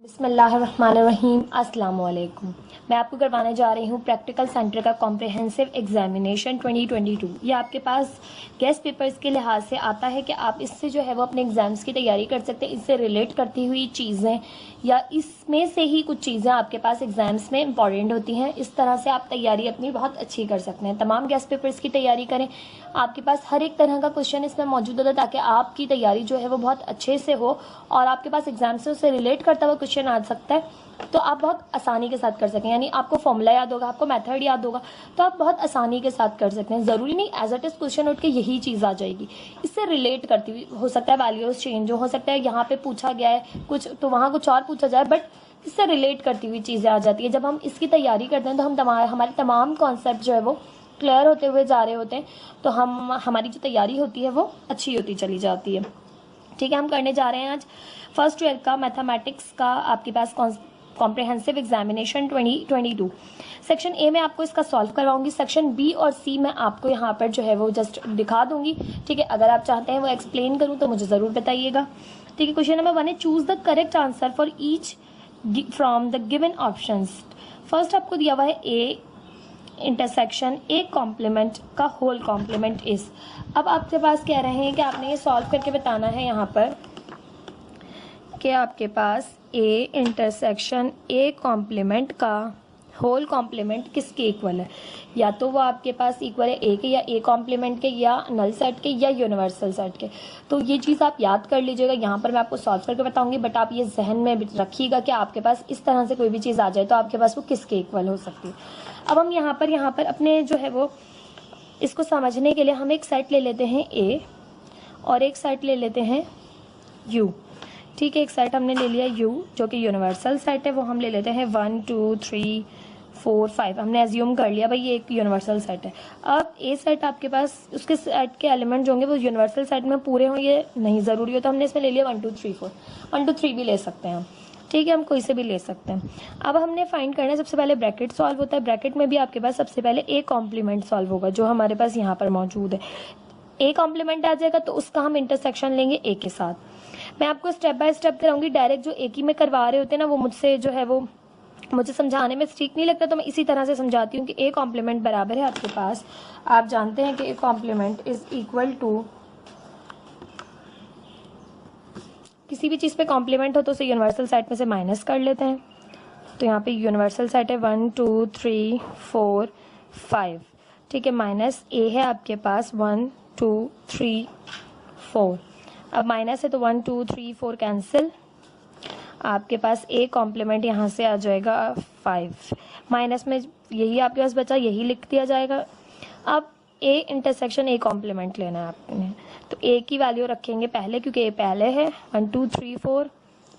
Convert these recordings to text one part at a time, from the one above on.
बिस्मिल्लाहिर्रहमानिर्रहीम अस्सलाम वालेकुम। मैं आपको करवाने जा रही हूँ प्रैक्टिकल सेंटर का कॉम्प्रिहेंसिव एग्जामिनेशन 2022। ये आपके पास गेस्ट पेपर्स के लिहाज से आता है कि आप इससे जो है वो अपने एग्ज़ाम्स की तैयारी कर सकते हैं। इससे रिलेट करती हुई चीज़ें या इसमें से ही कुछ चीज़ें आपके पास एग्ज़ाम्स में इंपॉर्टेंट होती हैं। इस तरह से आप तैयारी अपनी बहुत अच्छी कर सकते हैं। तमाम गेस्ट पेपर्स की तैयारी करें, आपके पास हर एक तरह का क्वेश्चन इसमें मौजूद होता है ताकि आपकी तैयारी जो है वो बहुत अच्छे से हो और आपके पास एग्जाम से उससे रिलेट करता हुआ क्वेश्चन आ सकता है तो आप बहुत आसानी के साथ कर सकें। यानी आपको फॉर्मूला याद होगा, आपको मेथड याद होगा, तो आप बहुत आसानी के साथ कर सकते हैं। ज़रूरी नहीं एज इट इज़ क्वेश्चन उठ के यही चीज़ आ जाएगी, इससे रिलेट करती हुई हो सकता है वैल्यूज चेंज हो सकता है यहाँ पे पूछा गया है कुछ तो वहाँ कुछ और पूछा जाए, बट इससे रिलेट करती हुई चीज़ें आ जाती है। जब हम इसकी तैयारी करते हैं तो हम हमारे तमाम कॉन्सेप्ट जो है वो क्लियर होते हुए जा रहे होते हैं, तो हमारी जो तैयारी होती है वो अच्छी होती चली जाती है। ठीक है, हम करने जा रहे हैं आज फर्स्ट ईयर का मैथमेटिक्स का आपके पास कॉम्प्रिहेंसिव एग्जामिनेशन 2022। सेक्शन ए में आपको इसका सॉल्व करवाऊंगी, सेक्शन बी और सी में आपको यहाँ पर जो है वो जस्ट दिखा दूंगी। ठीक है, अगर आप चाहते हैं वो एक्सप्लेन करूँ तो मुझे ज़रूर बताइएगा। ठीक है, क्वेश्चन नंबर 1 है choose the correct answer for each from the given options. First आपको दिया हुआ है ए इंटरसेक्शन ए कॉम्प्लीमेंट का होल कॉम्प्लीमेंट इज। अब आपके पास कह रहे हैं कि आपने ये सॉल्व करके बताना है यहाँ पर कि आपके पास ए इंटरसेक्शन ए कॉम्प्लीमेंट का होल कॉम्प्लीमेंट किसके इक्वल है। या तो वो आपके पास इक्वल है ए के या ए कॉम्प्लीमेंट के या नल सेट के या यूनिवर्सल सेट के। तो ये चीज़ आप याद कर लीजिएगा, यहाँ पर मैं आपको सॉल्व करके बताऊंगी, बट आप ये जहन में रखिएगा कि आपके पास इस तरह से कोई भी चीज़ आ जाए तो आपके पास वो किसके इक्वल हो सकती है। अब हम यहाँ पर अपने जो है वो इसको समझने के लिए हम एक सेट ले लेते हैं ए और एक सेट ले लेते हैं यू। ठीक है, एक सेट हमने ले लिया यू जो कि यूनिवर्सल सेट है, वो हम ले लेते हैं 1 2 3 4 5। हमने एज्यूम कर लिया भाई ये एक यूनिवर्सल सेट है। अब ए सेट आपके पास उसके सेट के एलिमेंट जो होंगे वो यूनिवर्सल सेट में पूरे हों ये नहीं ज़रूरी हो, तो हमने इसमें ले लिया 1 2 3 4। 1 2 3 भी ले सकते हैं हम। ठीक है, हम कोई से भी ले सकते हैं। अब हमने फाइंड करना है, सबसे पहले ब्रैकेट सॉल्व होता है। ब्रैकेट में भी आपके पास सबसे पहले ए कॉम्प्लीमेंट सॉल्व होगा जो हमारे पास यहाँ पर मौजूद है। ए कॉम्प्लीमेंट आ जाएगा तो उसका हम इंटरसेक्शन लेंगे ए के साथ। मैं आपको स्टेप बाय स्टेप कराऊंगी, डायरेक्ट जो एक ही में करवा रहे होते हैं ना वो मुझसे जो है वो मुझे समझाने में ठीक नहीं लगता, तो मैं इसी तरह से समझाती हूँ कि ए कॉम्प्लीमेंट बराबर है आपके पास, आप जानते हैं कि A complement is equal to किसी भी चीज़ पे कॉम्प्लीमेंट हो तो उसे यूनिवर्सल सेट में से माइनस कर लेते हैं। तो यहाँ पे यूनिवर्सल सेट है 1 2 3 4 5। ठीक है, माइनस ए है आपके पास 1 2 3 4। अब माइनस है तो 1 2 3 4 कैंसिल, आपके पास ए कॉम्प्लीमेंट यहाँ से आ जाएगा 5। माइनस में यही आपके पास बचा, यही लिख दिया जाएगा। अब ए इंटरसेक्शन ए कॉम्प्लीमेंट लेना है आपने, तो ए की वैल्यू रखेंगे पहले क्योंकि ए पहले है। 1 2 3 4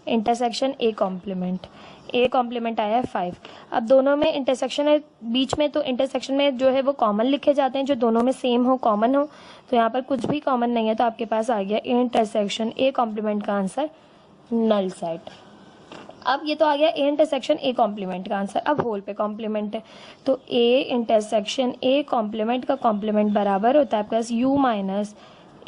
इंटरसेक्शन ए कॉम्प्लीमेंट आया है 5। अब दोनों में इंटरसेक्शन है बीच में, तो इंटरसेक्शन में जो है वो कॉमन लिखे जाते हैं जो दोनों में सेम हो, कॉमन हो। तो यहाँ पर कुछ भी कॉमन नहीं है तो आपके पास आ गया ए इंटरसेक्शन ए कॉम्प्लीमेंट का आंसर नल सेट। अब ये तो आ गया ए इंटरसेक्शन ए कॉम्प्लीमेंट का आंसर। अब होल पे कॉम्प्लीमेंट है तो ए इंटरसेक्शन ए कॉम्प्लीमेंट का कॉम्प्लीमेंट बराबर होता है plus U minus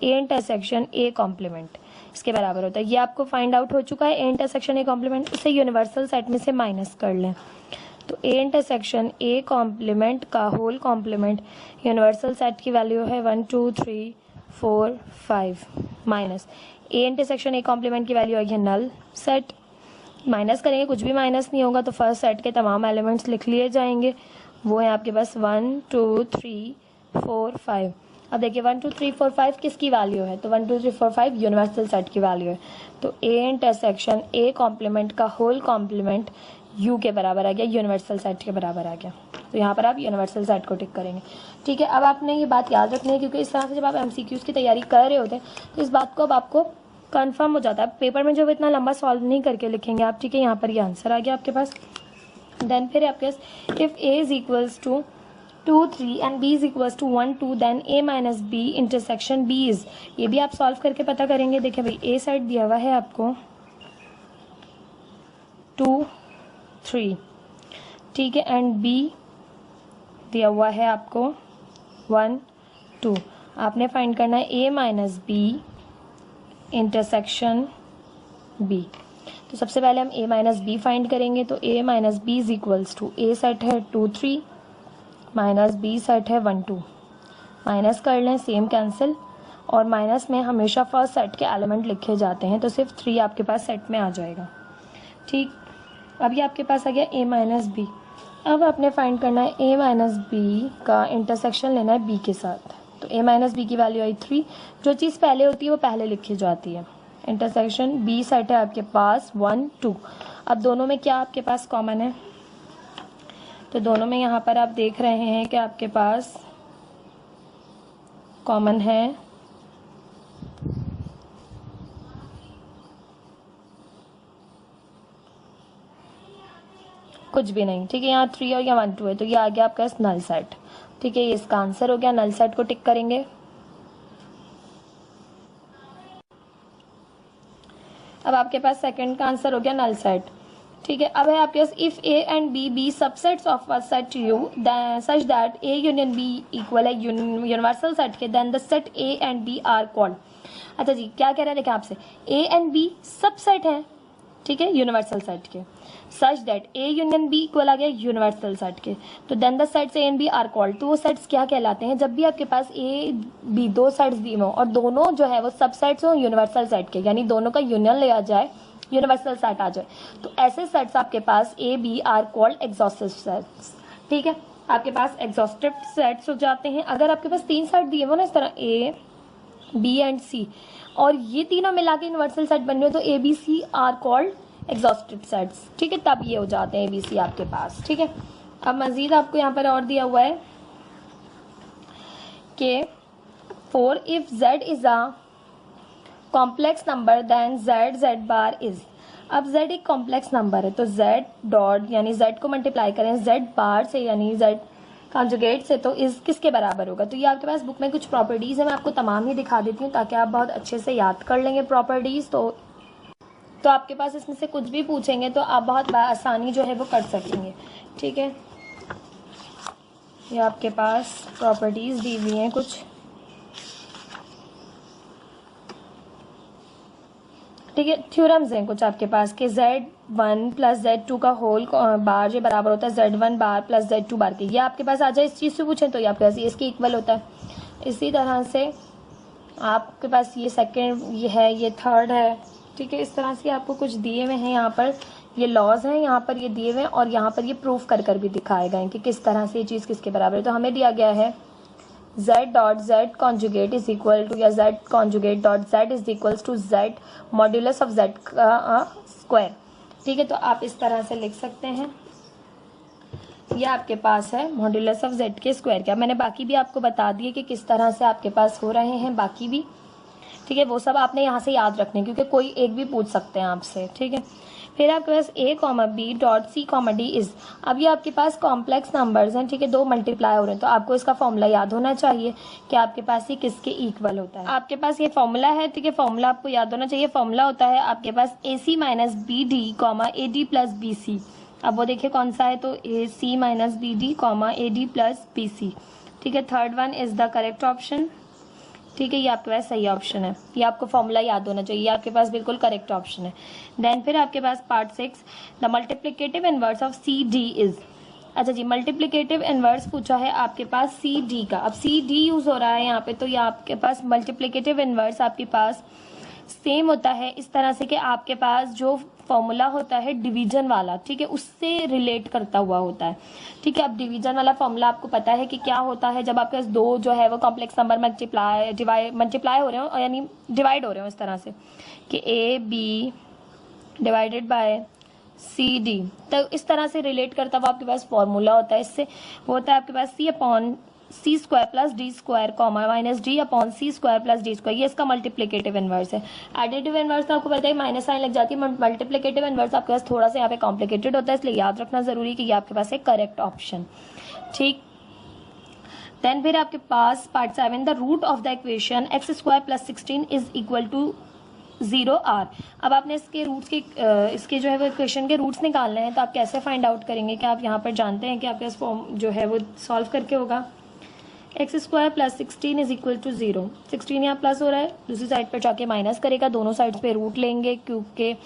A intersection A complement, इसके बराबर होता है। ये आपको फाइंड आउट हो चुका है ए इंटरसेक्शन ए कॉम्प्लीमेंट, उसे यूनिवर्सल सेट में से माइनस कर लें। तो ए इंटरसेक्शन ए कॉम्प्लीमेंट का होल कॉम्प्लीमेंट यूनिवर्सल सेट की वैल्यू है 1 2 3 4 5 minus A intersection A complement की वैल्यू आई है नल सेट। माइनस करेंगे कुछ भी माइनस नहीं होगा, तो फर्स्ट सेट के तमाम एलिमेंट्स लिख लिए जाएंगे, वो है आपके पास 1 2 3 4 5। अब देखिए 1 2 3 4 5 किसकी वैल्यू है, तो 1 2 3 4 5 यूनिवर्सल सेट की वैल्यू है। तो ए इंटरसेक्शन ए कॉम्प्लीमेंट का होल कॉम्प्लीमेंट यू के बराबर आ गया, यूनिवर्सल सेट के बराबर आ गया। तो यहाँ पर आप यूनिवर्सल सेट को टिक करेंगे। ठीक है, अब आपने ये बात याद रखनी है क्योंकि इस तरह से जब आप एमसीक्यूज की तैयारी कर रहे होते हैं तो इस बात को अब आपको कंफर्म हो जाता है। पेपर में जब इतना लंबा सॉल्व नहीं करके लिखेंगे आप, ठीक है, यहाँ पर ये आंसर आ गया आपके पास। देन फिर आपके पास if A is equals to 2 3 and B is equals to 1 2 then A minus B intersection B is. ये भी आप सॉल्व करके पता करेंगे। देखिए भाई ए साइड दिया हुआ है आपको 2 3, ठीक है, एंड बी दिया हुआ है आपको 1 2। आपने फाइंड करना है ए माइनस बी इंटरसेक्शन बी। तो सबसे पहले हम a माइनस बी फाइंड करेंगे। तो a minus B is equals to a set है 2 3 माइनस b सेट है 1 2, माइनस कर लें, सेम कैंसिल, और माइनस में हमेशा फर्स्ट सेट के एलिमेंट लिखे जाते हैं, तो सिर्फ 3 आपके पास सेट में आ जाएगा। ठीक, अब ये आपके पास आ गया a माइनस बी। अब आपने फाइंड करना है a माइनस बी का इंटरसेक्शन लेना है b के साथ। तो a माइनस बी की वैल्यू आई 3, जो चीज़ पहले होती है वो पहले लिखी जाती है। इंटरसेक्शन b सेट है आपके पास 1 2। अब दोनों में क्या आपके पास कॉमन है? तो दोनों में यहाँ पर आप देख रहे हैं कि आपके पास कॉमन है कुछ भी नहीं। ठीक है, यहाँ 3 और यहाँ 1 2 है, तो ये आ गया आपका नल सेट। ठीक है, ये इसका आंसर हो गया। नल सेट को टिक करेंगे। अब आपके पास सेकंड का आंसर हो गया नल सेट। ठीक है, अब है आपके पास if a and b B subsets of a set u such that a union b equal है यूनिवर्सल सेट के, then the set a and b are called. अच्छा जी, क्या कह रहे हैं देखिए आपसे, a एंड b सबसेट है, ठीक है, यूनिवर्सल सेट के, such that a union b equal आ गया यूनिवर्सल सेट के, तो then the sets a and b are called. तो वो सेट्स क्या कहलाते हैं? जब भी आपके पास a b दो सेट्स दिए हों और दोनों जो है वो सबसेट्स हो यूनिवर्सल सेट के, यानी दोनों का यूनियन लिया जाए, यूनिवर्सल सेट आ जाए, तो ऐसे सेट्स आपके पास a b are called exhaustive sets. ठीक है, आपके पास एग्जॉस्टिव सेट्स हो जाते हैं अगर आपके पास 3 सेट दिए हो ना, इस तरह a b एंड c, और ये तीनों मिला के यूनिवर्सल सेट बन रहे हो, तो a b c are called exhaustive sets. ठीक है, तब ये हो जाते हैं ABC आपके पास। ठीक है, अब मजीद आपको यहाँ पर और दिया हुआ है कि for if Z is a complex number then Z bar is. अब Z एक कॉम्प्लेक्स नंबर है, तो Z डॉट यानी Z को मल्टीप्लाई करें Z बार से यानी Z कॉन्जुगेट से, तो इज किसके बराबर होगा? तो ये आपके पास बुक में कुछ प्रॉपर्टीज है, मैं आपको तमाम ही दिखा देती हूँ ताकि आप बहुत अच्छे से याद कर लेंगे प्रॉपर्टीज। तो आपके पास इसमें से कुछ भी पूछेंगे तो आप बहुत आसानी जो है वो कर सकेंगे। ठीक है, ये आपके पास प्रॉपर्टीज दी हुई हैं कुछ। ठीक है, थ्योरम्स हैं कुछ आपके पास कि Z1 प्लस Z2 का होल बार जो बराबर होता है Z1 बार प्लस Z2 बार के। ये आपके पास आ जाए इस चीज़ से पूछें तो ये आपके पास ये इसके इक्वल होता है। इसी तरह से आपके पास ये सेकेंड ये है, ये थर्ड है। ठीक है, इस तरह से आपको कुछ दिए हुए हैं, यहाँ पर ये लॉज हैं, यहाँ पर ये दिए हुए हैं, और यहाँ पर ये प्रूफ कर कर भी दिखाए गए कि किस तरह से ये चीज़ किसके बराबर है। तो हमें दिया गया है Z dot Z conjugate is equal to, या Z conjugate dot Z is equals to Z modulus of Z का स्क्वायर। ठीक है, तो आप इस तरह से लिख सकते हैं, ये आपके पास है मॉड्यूलस ऑफ Z के स्क्वायर का। मैंने बाकी भी आपको बता दिए कि किस तरह से आपके पास हो रहे हैं बाकी भी। ठीक है, वो सब आपने यहाँ से याद रखने, क्योंकि कोई एक भी पूछ सकते हैं आपसे। ठीक है, फिर आपके पास a comma B dot C comma D is. अब ये आपके पास कॉम्प्लेक्स नंबर्स हैं, ठीक है, 2 मल्टीप्लाई हो रहे हैं, तो आपको इसका फॉर्मूला याद होना चाहिए कि आपके पास ये किसके इक्वल होता है। आपके पास ये फॉर्मूला है, ठीक है, फॉर्मूला आपको याद होना चाहिए। फॉर्मूला होता है आपके पास AC minus B D comma A D plus B C. अब वो देखिए कौन सा है, तो AC minus B D comma A D plus B C. ठीक है, third one is the correct option. ठीक है, ये आपके पास सही ऑप्शन है, ये आपको फॉर्मूला याद होना चाहिए, ये आपके पास बिल्कुल करेक्ट ऑप्शन है। देन फिर आपके पास part 6, the multiplicative inverse of C D is. अच्छा जी, मल्टीप्लिकेटिव इनवर्स पूछा है आपके पास सी डी का। अब सी डी यूज हो रहा है यहाँ पे, तो ये आपके पास मल्टीप्लिकेटिव इनवर्स आपके पास सेम होता है इस तरह से कि आपके पास जो फॉर्मूला होता है डिवीजन वाला, ठीक है, उससे रिलेट करता हुआ होता है। ठीक है, अब डिवीजन वाला फॉर्मूला आपको पता है कि क्या होता है जब आपके पास दो जो है वो कॉम्प्लेक्स नंबर मल्टीप्लाई हो रहे हो, यानी डिवाइड हो रहे हो इस तरह से कि A B divided by C D, तो इस तरह से रिलेट करता हुआ आपके पास फॉर्मूला होता है। इससे वो होता है आपके पास C upon C square plus D square comma minus D upon C square plus D square, ये इसका मल्टीप्लिकेटिव इनवर्स है। एडिटिव इनवर्स तो आपको पता है माइनस साइन लग जाती है, मल्टीप्लिकेटिव इनवर्स आपके पास थोड़ा सा यहाँ पे कॉम्प्लिकेटेड होता है, इसलिए याद रखना जरूरी कि ये आपके पास है करेक्ट ऑप्शन। ठीक, देन फिर आपके पास part 7, the root of the equation x square plus 16 is equal to 0 are. अब आपने इसके रूट्स के इसके जो है वो इक्वेशन के रूट्स निकालने हैं, तो आप कैसे फाइंड आउट करेंगे कि आप यहाँ पर जानते हैं कि आपके पास फॉर्म जो है वो सॉल्व करके होगा। X square plus 16 is equal to 0। 16 यहाँ प्लस हो रहा है, दूसरी साइड पर जाके माइनस करेगा, दोनों साइड्स पे रूट लेंगे क्योंकि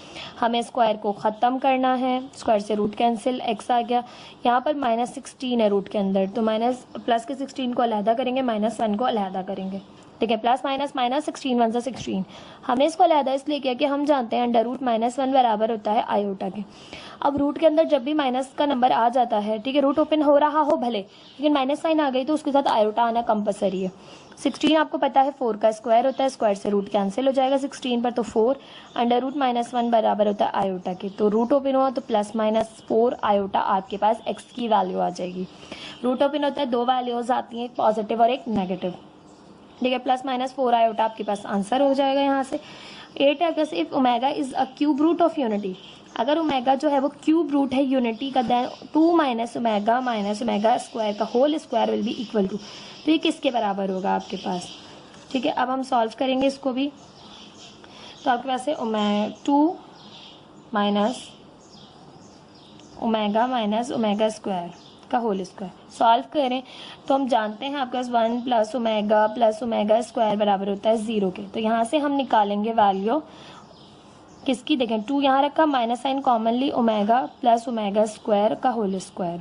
हमें स्क्वायर को ख़त्म करना है। स्क्वायर से रूट कैंसिल, एक्स आ गया। यहाँ पर -16 है रूट के अंदर, तो माइनस प्लस के 16 को अलहदा करेंगे, -1 को अलहदा करेंगे। ठीक है, प्लस माइनस माइनस 16 1 सा 16। हमने इसको अलहदा इसलिए किया कि हम जानते हैं अंडर रूट -1 बराबर होता है आयोटा के। अब रूट के अंदर जब भी माइनस का नंबर आ जाता है, ठीक है, रूट ओपन हो रहा हो भले, लेकिन माइनस साइन आ गई तो उसके साथ आयोटा आना कंपलसरी है। 16 आपको पता है 4 का स्क्वायर होता है, स्क्वायर से रूट कैंसिल हो जाएगा 16 पर, तो 4 अंडर रूट -1 बराबर होता है आयोटा के। तो रूट ओपन हुआ तो +-4 आयोटा आपके पास एक्स की वैल्यू आ जाएगी। रूट ओपन होता है, दो वैल्यूज आती हैं, एक पॉजिटिव और एक नेगेटिव। ठीक है, +-4 आयोटा आपके पास आंसर हो जाएगा यहाँ से। 8 अगस्त if omega is a cube root of unity, अगर ओमेगा जो है वो क्यूब रूट है यूनिटी का, देन 2 - ओमेगा स्क्वायर का whole square will be equal to, तो ये किसके बराबर होगा आपके पास। ठीक है, अब हम सॉल्व करेंगे इसको भी। तो आपके पास है 2 - ओमेगा स्क्वायर का होल स्क्वायर। सॉल्व करें तो हम जानते हैं आपके पास 1 + ओमेगा स्क्वायर बराबर होता है 0 के। तो यहाँ से हम निकालेंगे वैल्यू किसकी, देखें 2 यहाँ रखा, minus sign commonly, omega + omega square का होल स्क्वायर।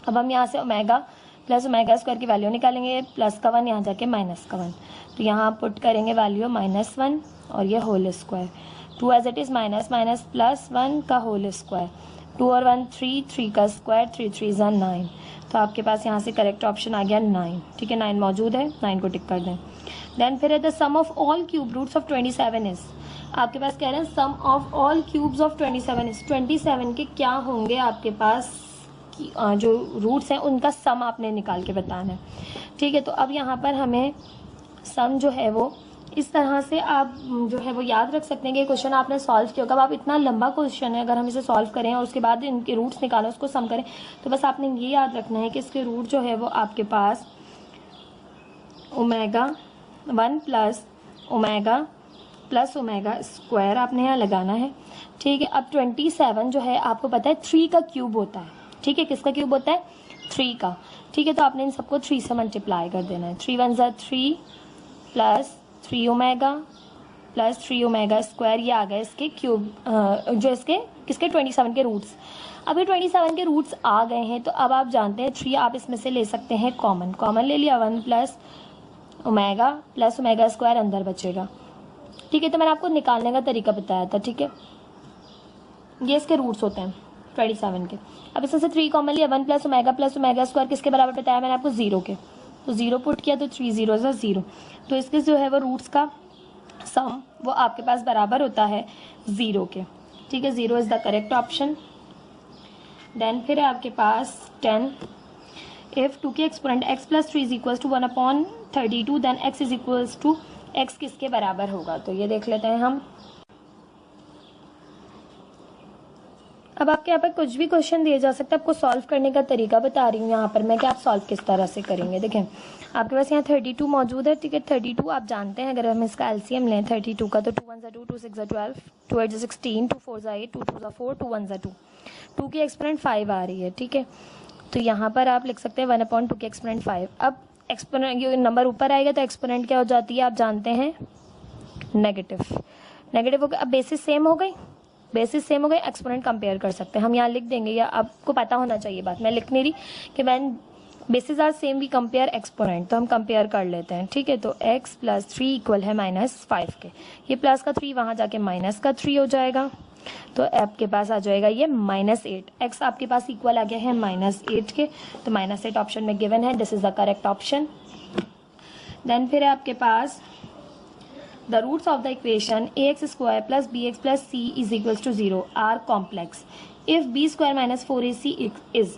अब हम यहाँ से ओमेगा + ओमेगा स्क्वायर की वैल्यू निकालेंगे, प्लस का 1 यहाँ जाके माइनस का 1, तो यहाँ पुट करेंगे वैल्यू -1 और ये whole square. 2 as it is minus +1 का होल स्क्वायर, 2 और 1 3, 3 का स्क्वायर, 3 3 = 9। तो आपके पास यहाँ से करेक्ट ऑप्शन आ गया 9। ठीक है, 9 मौजूद है, 9 को टिक कर दें। देन फिर है the sum of all cube roots of 27 is, आपके पास कह रहे हैं sum of all cubes of 27 is, 27 के क्या होंगे आपके पास जो रूट्स हैं उनका सम आपने निकाल के बताना है। ठीक है, तो अब यहाँ पर हमें सम जो है वो इस तरह से आप जो है वो याद रख सकते हैं कि क्वेश्चन आपने सॉल्व किया होगा। अब इतना लंबा क्वेश्चन है, अगर हम इसे सॉल्व करें और उसके बाद इनके रूट्स निकालें, उसको सम करें, तो बस आपने ये याद रखना है कि इसके रूट जो है वो आपके पास ओमेगा 1 + ओमेगा स्क्वायर आपने यहाँ लगाना है। ठीक है, अब 27 जो है आपको पता है 3 का क्यूब होता है। ठीक है, किसका क्यूब होता है, 3 का। ठीक है, तो आपने इन सबको 3 से मल्टीप्लाई कर देना है। 3 1 = 3 + 3 ओमेगा + 3 ओमेगा स्क्वायर, ये आ गए इसके क्यूब, जो इसके किसके 27 के रूट्स। अभी 27 के रूट्स आ गए हैं, तो अब आप जानते हैं 3 आप इसमें से ले सकते हैं कॉमन ले लिया, 1 + ओमेगा + ओमेगा स्क्वायर अंदर बचेगा। ठीक है, तो मैंने आपको निकालने का तरीका बताया था। ठीक है, ये इसके रूट्स होते हैं 27 के। अब इसमें से 3 कॉमन लिया, 1 + ओमेगा स्क्वायर किसके बराबर बताया मैंने आपको, 0 के, तो 0 पुट किया तो 3 0 = 0, तो इसके जो है वो रूट्स का सम वो आपके पास बराबर होता है 0 के। ठीक है, 0 is the correct option. Then फिर है आपके पास 10 इफ 2 के exponent x + 3 = 1/32, then x = x किसके बराबर होगा, तो ये देख लेते हैं हम। अब आपके यहाँ पर कुछ भी क्वेश्चन दिए जा सकता है, आपको सॉल्व करने का तरीका बता रही हूँ यहाँ पर मैं कि आप सॉल्व किस तरह से करेंगे। देखें आपके पास यहाँ 32 मौजूद है। ठीक है, 32 आप जानते हैं, अगर हम इसका एलसीएम लें 32 का, तो 2 1 = 2, 2 6 = 12, 2 8 = 16, 2 4 = 8, 2 2 = 4, 2 1 = 2, 2 की एक्सपोनेंट 5 आ रही है। ठीक है, तो यहाँ पर आप लिख सकते हैं 1/2 की एक्सपोनेंट 5। अब एक्सपोनेंट ये नंबर ऊपर आएगा तो एक्सपोनेंट क्या हो जाती है आप जानते हैं, नेगेटिव हो गया। अब बेसिस सेम हो गई, एक्सपोनेंट कंपेयर कर सकते हैं हम, यहाँ लिख देंगे, या आपको पता होना चाहिए बात, मैं लिख नहीं रही कि when bases are same we compare exponent, तो हम कंपेयर कर लेते हैं। ठीक है, तो x + 3 = -5 के, ये प्लस का 3 वहाँ जाके माइनस का 3 हो जाएगा, तो आपके पास आ जाएगा ये -8। x आपके पास इक्वल आ गया है -8 के, तो -8 ऑप्शन में गिवन है, this is the correct option. Then फिर है आपके पास the roots of the equation ax² + bx + c = 0 are complex if b² - 4ac is,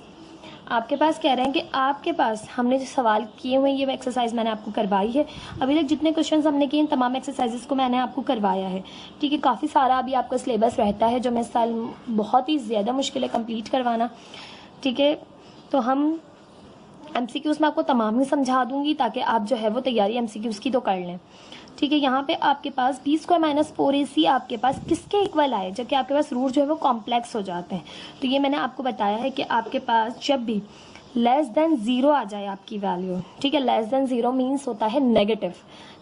आपके पास कह रहे हैं कि आपके पास हमने जो सवाल किए हुए ये एक्सरसाइज मैंने आपको करवाई है। अभी तक जितने क्वेश्चंस हमने किए इन तमाम एक्सरसाइजेस को मैंने आपको करवाया है। ठीक है, काफ़ी सारा अभी आपका सिलेबस रहता है जो मैं इस साल बहुत ही ज़्यादा मुश्किल है कंप्लीट करवाना। ठीक है, तो हम MCQs में आपको तमाम ही समझा दूंगी ताकि आप जो है वो तैयारी MCQs की तो कर लें। ठीक है, यहाँ पे आपके पास b² - 4ac आपके पास किसके इक्वल आए, जबकि आपके पास रूट जो है वो कॉम्प्लेक्स हो जाते हैं। तो ये मैंने आपको बताया है कि आपके पास जब भी लेस देन ज़ीरो आ जाए आपकी वैल्यू, ठीक है। लेस देन ज़ीरो मीन्स होता है negative,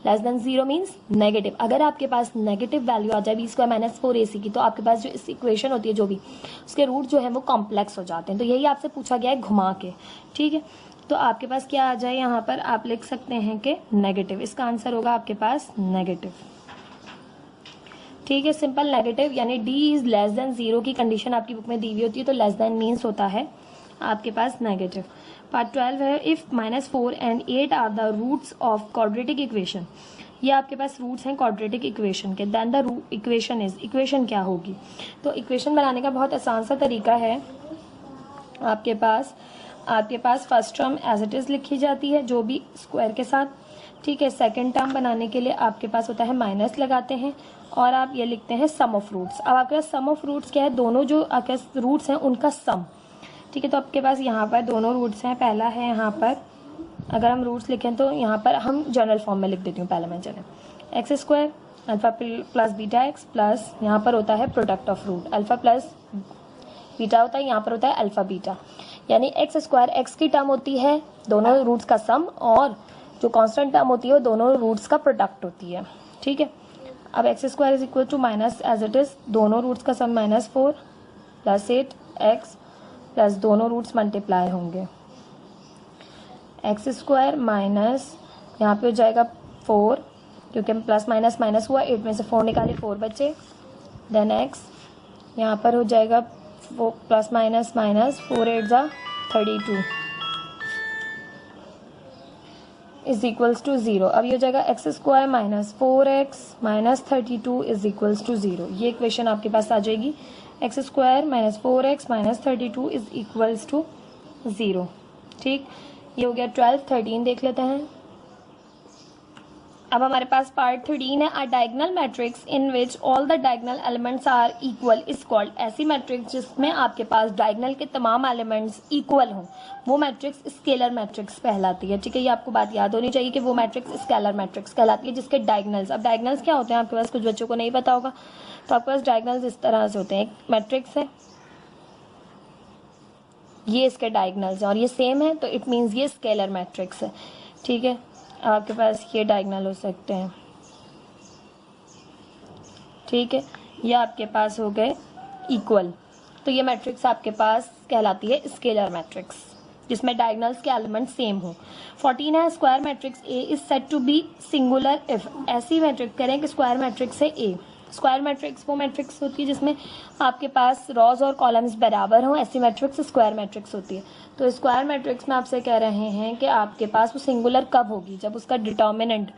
less than zero means negative. अगर आपके पास नेगेटिव वैल्यू आ जाए बी स्क्वायर माइनस 4ac की, तो आपके पास जो इस इक्वेशन होती है जो भी, उसके रूट जो है वो कॉम्प्लेक्स हो जाते हैं। तो यही आपसे पूछा गया है घुमा के, ठीक है। तो आपके पास क्या आ जाए यहाँ पर, आप लिख सकते हैं कि नेगेटिव, इसका आंसर होगा आपके पास नेगेटिव, ठीक है। सिंपल नेगेटिव, यानी D is less than zero की कंडीशन आपकी बुक में दी हुई होती है, तो लेस देन मीन्स होता है आपके पास नेगेटिव। पार्ट 12 है, if -4 and 8 are the roots of quadratic equation. ये आपके पास रूट्स हैं क्वाड्रेटिक इक्वेशन के, then the equation is, equation क्या होगी। तो इक्वेशन बनाने का बहुत आसान सा तरीका है, आपके पास first term as it is लिखी जाती है जो भी स्क्वायर के साथ, ठीक है। सेकंड टर्म बनाने के लिए आपके पास होता है माइनस लगाते हैं, और आप ये लिखते हैं सम ऑफ रूट्स। अब आपके पास सम ऑफ रूट्स क्या है, दोनों जो आपके रूट्स हैं उनका सम, ठीक है। तो आपके पास यहाँ पर दोनों रूट्स हैं, पहला है यहाँ पर, अगर हम रूट्स लिखें तो यहाँ पर हम जनरल फॉर्म में लिख देती हूँ पहले मैं, चले X square alpha plus beta X plus यहाँ पर होता है product of root, alpha plus beta होता है, यहाँ पर होता है अल्फा बीटा, यानी एक्स स्क्वायर एक्स की टर्म होती है दोनों रूट्स का सम, और जो कांस्टेंट टर्म होती है वो दोनों रूट्स का प्रोडक्ट होती है, ठीक है। अब X square is equal to minus as it is, दोनों रूट्स का सम -4 प्लस 8 एक्स प्लस दोनों रूट्स मल्टीप्लाई होंगे, एक्स स्क्वायर माइनस यहाँ पे हो जाएगा 4, क्योंकि प्लस माइनस माइनस हुआ, 8 में से 4 निकाले 4 बचे, देन एक्स यहाँ पर हो जाएगा प्लस माइनस माइनस 4 8 जा 32 इज इक्वल्स टू 0। अब ये हो जाएगा X square minus 4x minus 32 is equals to 0। ये इक्वेशन आपके पास आ जाएगी, X square minus 4x minus 32 is equals to 0, ठीक। ये हो गया 12। 13 देख लेते हैं। अब हमारे पास पार्ट 13 है, a diagonal matrix in which all the diagonal elements are equal is called. ऐसी मैट्रिक्स जिसमें आपके पास डायगोनल के तमाम एलिमेंट्स इक्वल हों, वो मैट्रिक्स स्केलर मैट्रिक्स कहलाती है, ठीक है। ये आपको बात याद होनी चाहिए कि वो मैट्रिक्स स्केलर मैट्रिक्स कहलाती है जिसके डायगोनल्स, अब डायगोनल्स क्या होते हैं आपके पास, कुछ बच्चों को नहीं पता होगा, तो आपके पास डायगोनल्स इस तरह से होते हैं, एक मैट्रिक्स है, ये इसके डायगोनल्स हैं और ये सेम है, तो इट मीन्स ये स्केलर मैट्रिक्स है, ठीक है। आपके पास ये डायगोनल हो सकते हैं, ठीक है। ये आपके पास हो गए इक्वल, तो ये मैट्रिक्स आपके पास कहलाती है स्केलर मैट्रिक्स जिसमें डायगोनल्स के एलिमेंट सेम हो। 14 है, square matrix A is said to be singular if. ऐसी मैट्रिक्स करें कि स्क्वायर मैट्रिक्स है ए। स्क्वायर मैट्रिक्स वो मैट्रिक्स होती है जिसमें आपके पास रॉज और कॉलम्स बराबर हों, ऐसी मैट्रिक्स स्क्वायर मैट्रिक्स होती है। तो स्क्वायर मैट्रिक्स में आपसे कह रहे हैं कि आपके पास वो सिंगुलर कब होगी, जब उसका डिटर्मिनेंट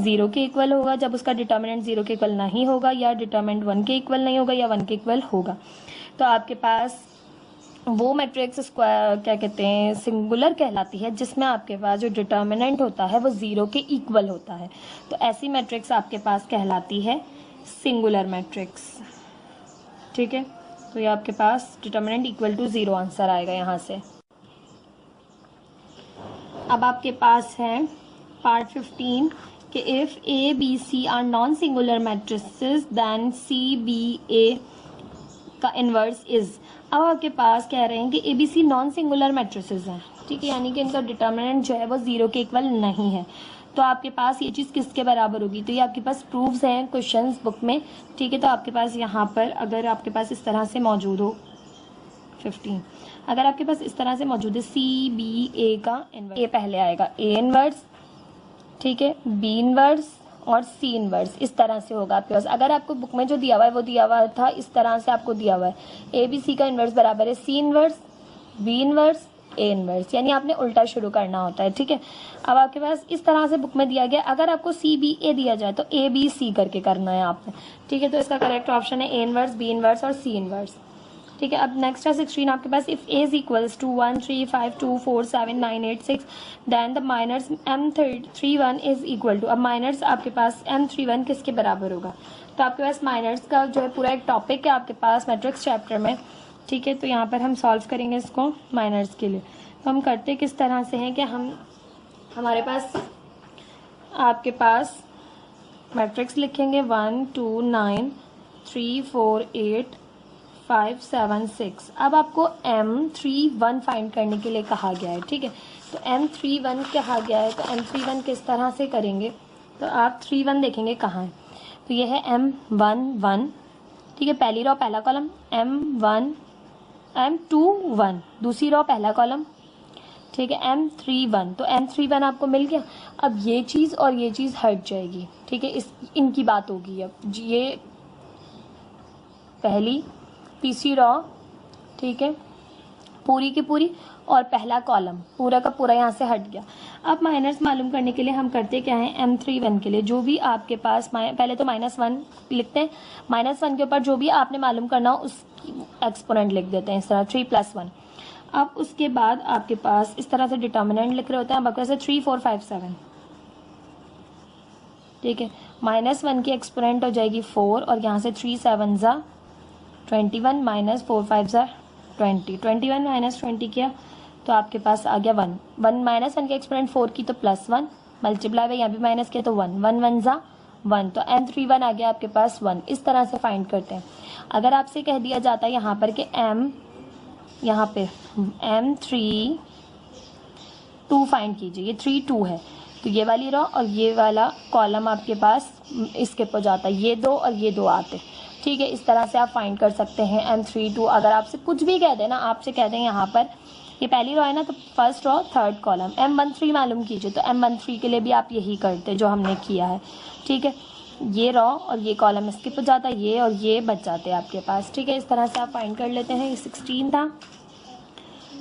0 के इक्वल होगा, जब उसका डिटर्मिनेंट 0 के इक्वल नहीं होगा, या डिटर्मिनेंट 1 के इक्वल नहीं होगा, या 1 के इक्वल होगा। तो आपके पास वो मैट्रिक्स स्क्वायर क्या कहते हैं, सिंगुलर कहलाती है जिसमें आपके पास जो डिटर्मिनेंट होता है वो 0 के इक्वल होता है। तो ऐसी मैट्रिक्स आपके पास कहलाती है सिंगुलर मैट्रिक्स, ठीक है। तो ये आपके पास डिटर्मिनेंट इक्वल टू 0 आंसर आएगा यहाँ से। अब आपके पास है पार्ट 15 कि if A B C are non singular matrices then C B A का इन्वर्स इज। अब आपके पास कह रहे हैं कि A B C non singular matrices हैं, ठीक है, यानी कि इनका डिटर्मिनेंट जो है वो 0 के इक्वल नहीं है। तो आपके पास ये चीज़ किसके बराबर होगी, तो ये आपके पास प्रूफ्स हैं क्वेश्चंस बुक में, ठीक है। तो आपके पास यहाँ पर अगर आपके पास इस तरह से मौजूद हो 15, अगर आपके पास इस तरह से मौजूद है सी बी ए का इन्वर्स, ए पहले आएगा ए इन्वर्स, ठीक है, बी इन्वर्स और सी इन्वर्स, इस तरह से होगा आपके पास। अगर आपको बुक में जो दिया हुआ है वो दिया हुआ था इस तरह से, आपको दिया हुआ है ए बी सी का इन्वर्स बराबर है सी inverse, B inverse, A inverse, यानी आपने उल्टा शुरू करना होता है, ठीक है। अब आपके पास इस तरह से बुक में दिया गया, अगर आपको सी बी ए दिया जाए तो ए बी सी करके करना है आपने, ठीक है। तो इसका करेक्ट ऑप्शन है ए इन्वर्स, बी इन्वर्स और सी इन्वर्स, ठीक है। अब नेक्स्ट है 16 आपके पास, if A is equals to 1 3 5 2 4 7 9 8 6 then the minus M31 is equal to. अब माइनस आपके पास M31 किसके बराबर होगा, तो आपके पास माइनस का जो है पूरा एक टॉपिक है आपके पास मैट्रिक्स चैप्टर में, ठीक है। तो यहाँ पर हम सॉल्व करेंगे इसको माइनर्स के लिए। तो हम करते किस तरह से हैं कि हमारे पास आपके पास मैट्रिक्स लिखेंगे 1 2 9 3 4 8 576। अब आपको M31 फाइंड करने के लिए कहा गया है, ठीक है। तो M31 कहा गया है, तो M31 किस तरह से करेंगे, तो आप 31 देखेंगे कहाँ है, तो ये है M11, ठीक है, पहली रो पहला कॉलम, M21 दूसरी रो पहला कॉलम, ठीक है, M31, तो M31 आपको मिल गया। अब ये चीज़ और ये चीज़ हट जाएगी, ठीक है, इनकी बात होगी। अब ये पहली तीसरी रो, ठीक है, पूरी की पूरी, और पहला कॉलम पूरा का पूरा यहाँ से हट गया। अब माइनस मालूम करने के लिए हम करते क्या है, M31 के लिए जो भी आपके पास पहले तो -1 लिखते हैं, -1 के ऊपर जो भी आपने मालूम करना हो उसकी एक्सपोनेंट लिख देते हैं इस तरह 3 + 1। अब उसके बाद आपके पास इस तरह से डिटर्मिनेंट लिख रहे होते हैं, अब आपके पास 3 4 5 7, ठीक है, -1 की एक्सपोनेंट हो जाएगी 4, और यहाँ से 3 7 ज़ा 21 -4 5 ज़ा 20, 21 - 20 किया तो आपके पास आ गया 1 -1 की एक्सपोनेंट 4 की तो +1 मल्टीप्लाई में यहाँ भी माइनस किया तो 1 1 1 ज़ा 1, तो M31 आ गया आपके पास 1। इस तरह से फाइंड करते हैं। अगर आपसे कह दिया जाता है यहाँ पर कि यहाँ पे M32 फाइंड कीजिए, ये 3 2 है, तो ये वाली रो और ये वाला कॉलम आपके पास स्किप हो जाता है, ये दो और ये दो आते, ठीक है। इस तरह से आप फाइंड कर सकते हैं M32। अगर आपसे कुछ भी कह दें ना, आपसे कह दें यहाँ पर ये पहली रो है ना, तो first row third column M13 मालूम कीजिए, तो M13 के लिए भी आप यही करते जो हमने किया है, ठीक है। ये रो और ये कॉलम स्किप हो जाता है, ये और ये बच जाते हैं आपके पास, ठीक है। इस तरह से आप फाइंड कर लेते हैं। ये 16 था,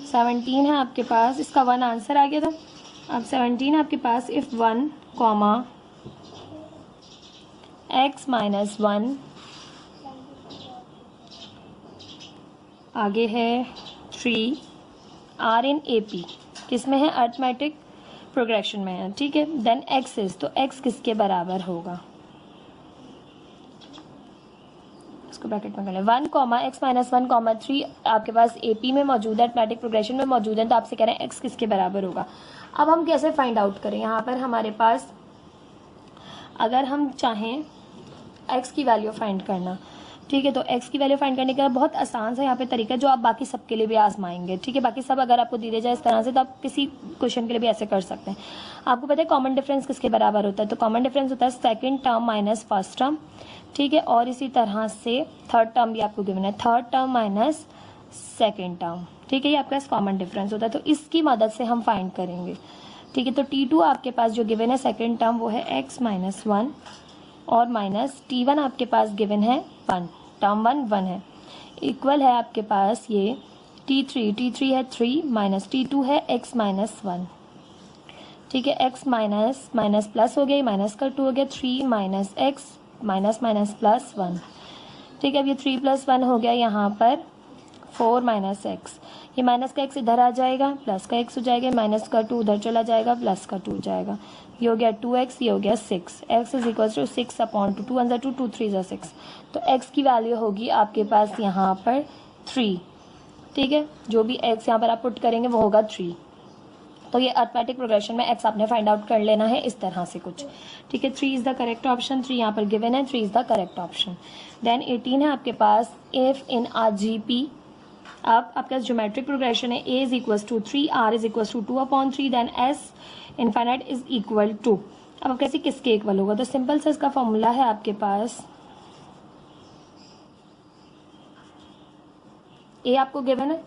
17 है आपके पास, इसका 1 आंसर आ गया था। अब 17 आपके पास, इफ़ 1, x - 1, आगे है 3 आर इन AP, किसमें है, अरिथमेटिक प्रोग्रेशन में है, ठीक है। देन x इज, तो x किसके बराबर होगा, इसको ब्रैकेट में कर लें। 1, x - 1, 3 आपके पास AP में मौजूद है, अरिथमेटिक प्रोग्रेशन में मौजूद है, तो आपसे कह रहे हैं x किसके बराबर होगा। अब हम कैसे फाइंड आउट करें, यहाँ पर हमारे पास अगर हम चाहें x की वैल्यू फाइंड करना, ठीक है, तो x की वैल्यू फाइंड करने का बहुत आसान सा यहाँ पे तरीका है जो आप बाकी सबके लिए भी आजमाएंगे, ठीक है। बाकी सब अगर आपको दिए जाए इस तरह से तो आप किसी क्वेश्चन के लिए भी ऐसे कर सकते हैं। आपको पता है कॉमन डिफरेंस किसके बराबर होता है, तो कॉमन डिफरेंस होता है second term minus first term, ठीक है। और इसी तरह से थर्ड टर्म भी आपको गिवन है, third term minus second term, ठीक है, ये आपका कॉमन डिफरेंस होता है। तो इसकी मदद से हम फाइंड करेंगे, ठीक है। तो T2 आपके पास जो गिवन है सेकेंड टर्म वो है x - 1, और माइनस T1 आपके पास गिवन है 1, टर्म 1 है, इक्वल है आपके पास ये T3 है 3, माइनस T2 है x - 1, ठीक है। x माइनस माइनस प्लस हो गया, माइनस का 2 हो गया, 3 - x माइनस माइनस प्लस 1, ठीक है। अब ये 3 + 1 हो गया यहाँ पर 4 - x, ये माइनस का x इधर आ जाएगा, प्लस का x हो जाएगा, माइनस का 2 उधर चला जाएगा, प्लस का 2 हो जाएगा, ये हो गया 2x, ये हो गया 6, x = 6/2, 2 1 2, 2 3 6, तो x की वैल्यू होगी आपके पास यहाँ पर 3, ठीक है। जो भी x यहाँ पर आप पुट करेंगे वो होगा 3। तो ये अरिथमेटिक प्रोग्रेशन में x आपने फाइंड आउट कर लेना है इस तरह से कुछ, ठीक है। 3 इज द करेक्ट ऑप्शन, 3 यहाँ पर गिवन है, 3 is the correct option. Then 18 है आपके पास, इफ इन RGP, अब आपका ज्योमेट्रिक प्रोग्रेशन है a = 3, r = 2/3, देन s infinite is equal to, अब कैसे किसके इक्वल होगा, तो सिंपल से इसका फॉर्मूला है आपके पास, a आपको गिवन है,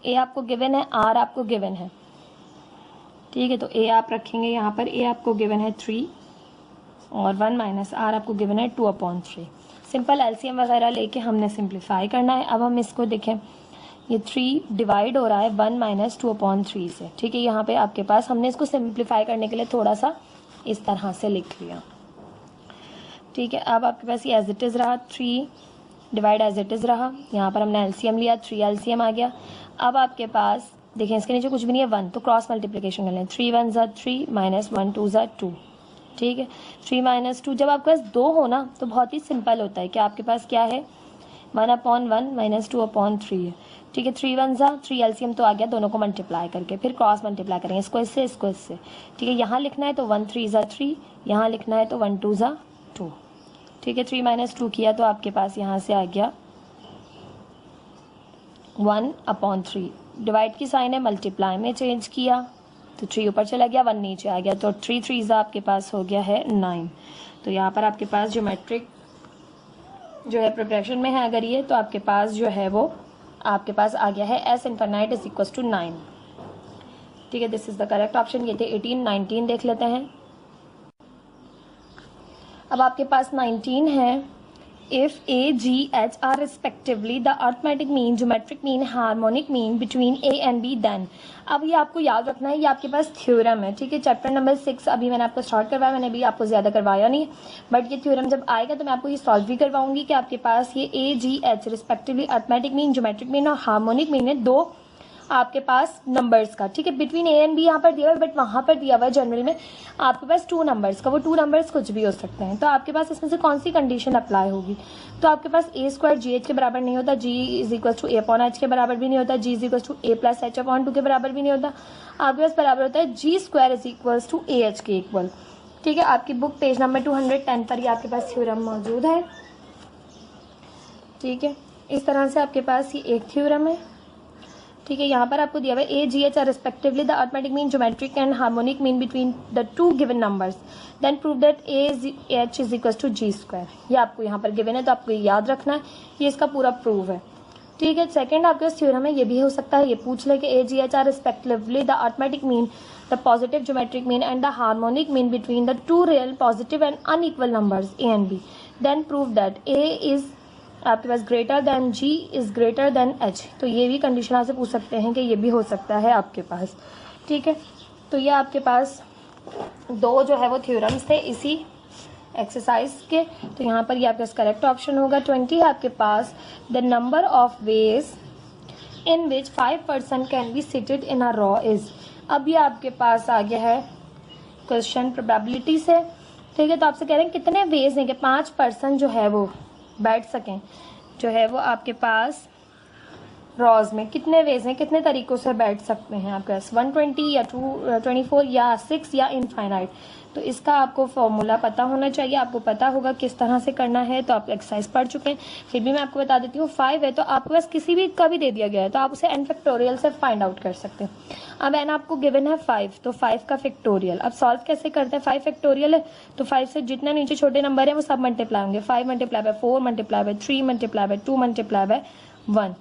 a आपको गिवन है, r आपको गिवन है, ठीक है। तो a आप रखेंगे यहाँ पर, a आपको गिवन है 3 और 1 माइनस r आपको गिवन है 2/3। सिंपल एलसीएम वगैरह लेके हमने सिंप्लीफाई करना है। अब हम इसको देखें, ये 3 डिवाइड हो रहा है 1 - 2/3 से, ठीक है। यहाँ पे आपके पास हमने इसको सिंप्लीफाई करने के लिए थोड़ा सा इस तरह से लिख लिया, ठीक है। अब आपके पास ये एज इट इज़ रहा, 3 डिवाइड एज इट इज़ रहा, यहाँ पर हमने एलसीएम लिया, 3 एलसीएम आ गया। अब आपके पास देखें इसके नीचे कुछ भी नहीं है 1, तो क्रॉस मल्टीप्लिकेशन कर लें, 3 1 = 3 -1 2 = 2, ठीक है। 3 - 2 जब आपके पास 2 हो ना तो बहुत ही सिंपल होता है कि आपके पास क्या है 1/1 - 2/3 है, ठीक है। 3 1 = 3 एलसीएम तो आ गया, दोनों को मल्टीप्लाई करके फिर क्रॉस मल्टीप्लाई करेंगे, इसको इससे इसको इससे, ठीक है। यहाँ लिखना है तो 1 3 = 3, यहाँ लिखना है तो 1 2 = 2, ठीक है, 3 - 2 किया तो आपके पास यहाँ से आ गया 1/3। डिवाइड की साइन है, मल्टीप्लाई में चेंज किया तो 3 ऊपर चला गया, 1 नीचे आ गया, तो 3 3 आपके पास हो गया है 9। तो यहाँ पर आपके पास ज्योमेट्रिक जो है प्रोग्रेशन में है अगर ये, तो आपके पास जो है वो आपके पास आ गया है s infinite is equal to 9। ठीक है, this is the correct option. ये थे 18, 19 देख लेते हैं। अब आपके पास 19 है, if a, g, h are respectively the arithmetic mean, geometric mean, harmonic mean between a and b, then। अब ये आपको याद रखना है, ये आपके पास थ्योरम है। ठीक है, चैप्टर नंबर 6 अभी मैंने आपको स्टार्ट करवाया, मैंने अभी आपको ज़्यादा करवाया नहीं, बट ये थ्योरम जब आएगा तो मैं आपको ये सॉल्व भी करवाऊंगी कि आपके पास ये a, g, h respectively arithmetic mean, geometric mean और हार्मोनिक मीन है दो आपके पास नंबर्स का। ठीक है, बिटवीन ए एंड बी यहाँ पर दिया हुआ है, बट वहाँ पर दिया हुआ है जनरल में आपके पास 2 नंबर्स का, वो 2 नंबर्स कुछ भी हो सकते हैं। तो आपके पास इसमें से कौन सी कंडीशन अप्लाई होगी? तो आपके पास a² gh के बराबर नहीं होता, g is equal to a/h के बराबर भी नहीं होता, g is equal to a + h/2 के बराबर भी नहीं होता। आपके पास बराबर होता है g² is equal to ah के इक्वल। ठीक है, आपकी बुक पेज नंबर 210 पर ये आपके पास थ्योरम मौजूद है। ठीक है, इस तरह से आपके पास ये एक थ्योरम है। ठीक है, यहाँ पर आपको दिया हुआ है a, g, h are respectively the arithmetic mean, geometric and harmonic mean between the 2 given numbers, then prove that a, h is equal to g²। ये आपको यहाँ पर गिवन है तो आपको याद रखना है, ये इसका पूरा प्रूव है। ठीक है, सेकंड आपके पास थ्योरम है, ये भी हो सकता है, ये पूछ ले कि a, g, h are respectively the arithmetic mean, the positive geometric mean and the harmonic mean between the 2 real positive and unequal numbers a and b, then prove that a is आपके पास greater than g is greater than h। तो ये भी condition आपसे पूछ सकते हैं कि ये भी हो सकता है आपके पास। ठीक है, तो ये आपके पास 2 जो है वो थ्योरम्स थे इसी एक्सरसाइज के। तो यहाँ पर ये आपके पास करेक्ट ऑप्शन होगा। 20 है आपके पास, the number of ways in which 5 person can be seated in a row is. अब ये आपके पास आ गया है क्वेश्चन प्रोबेबिलिटी से। ठीक है, तो आपसे कह रहे हैं कितने वेज हैं कि 5 पर्सन जो है वो बैठ सकें, जो है वो आपके पास रॉज में कितने वेज हैं, कितने तरीकों से बैठ सकते हैं आपके पास, 120 या 224 या 6 या इनफाइनाइट। तो इसका आपको फॉर्मूला पता होना चाहिए, आपको पता होगा किस तरह से करना है। तो आप एक्सरसाइज पढ़ चुके हैं, फिर भी मैं आपको बता देती हूँ। 5 है तो आपके पास किसी भी का भी दे दिया गया है तो आप उसे n फैक्टोरियल से फाइंड आउट कर सकते हैं। अब n आपको गिवन है 5, तो 5 का फैक्टोरियल। अब सॉल्व कैसे करते हैं? 5 फैक्टोरियल है तो 5 से जितना नीचे छोटे नंबर है वो सब मल्टीप्लाई होंगे। 5 multiply by 4 multiply by 3 multiply by 2 multiply by 1।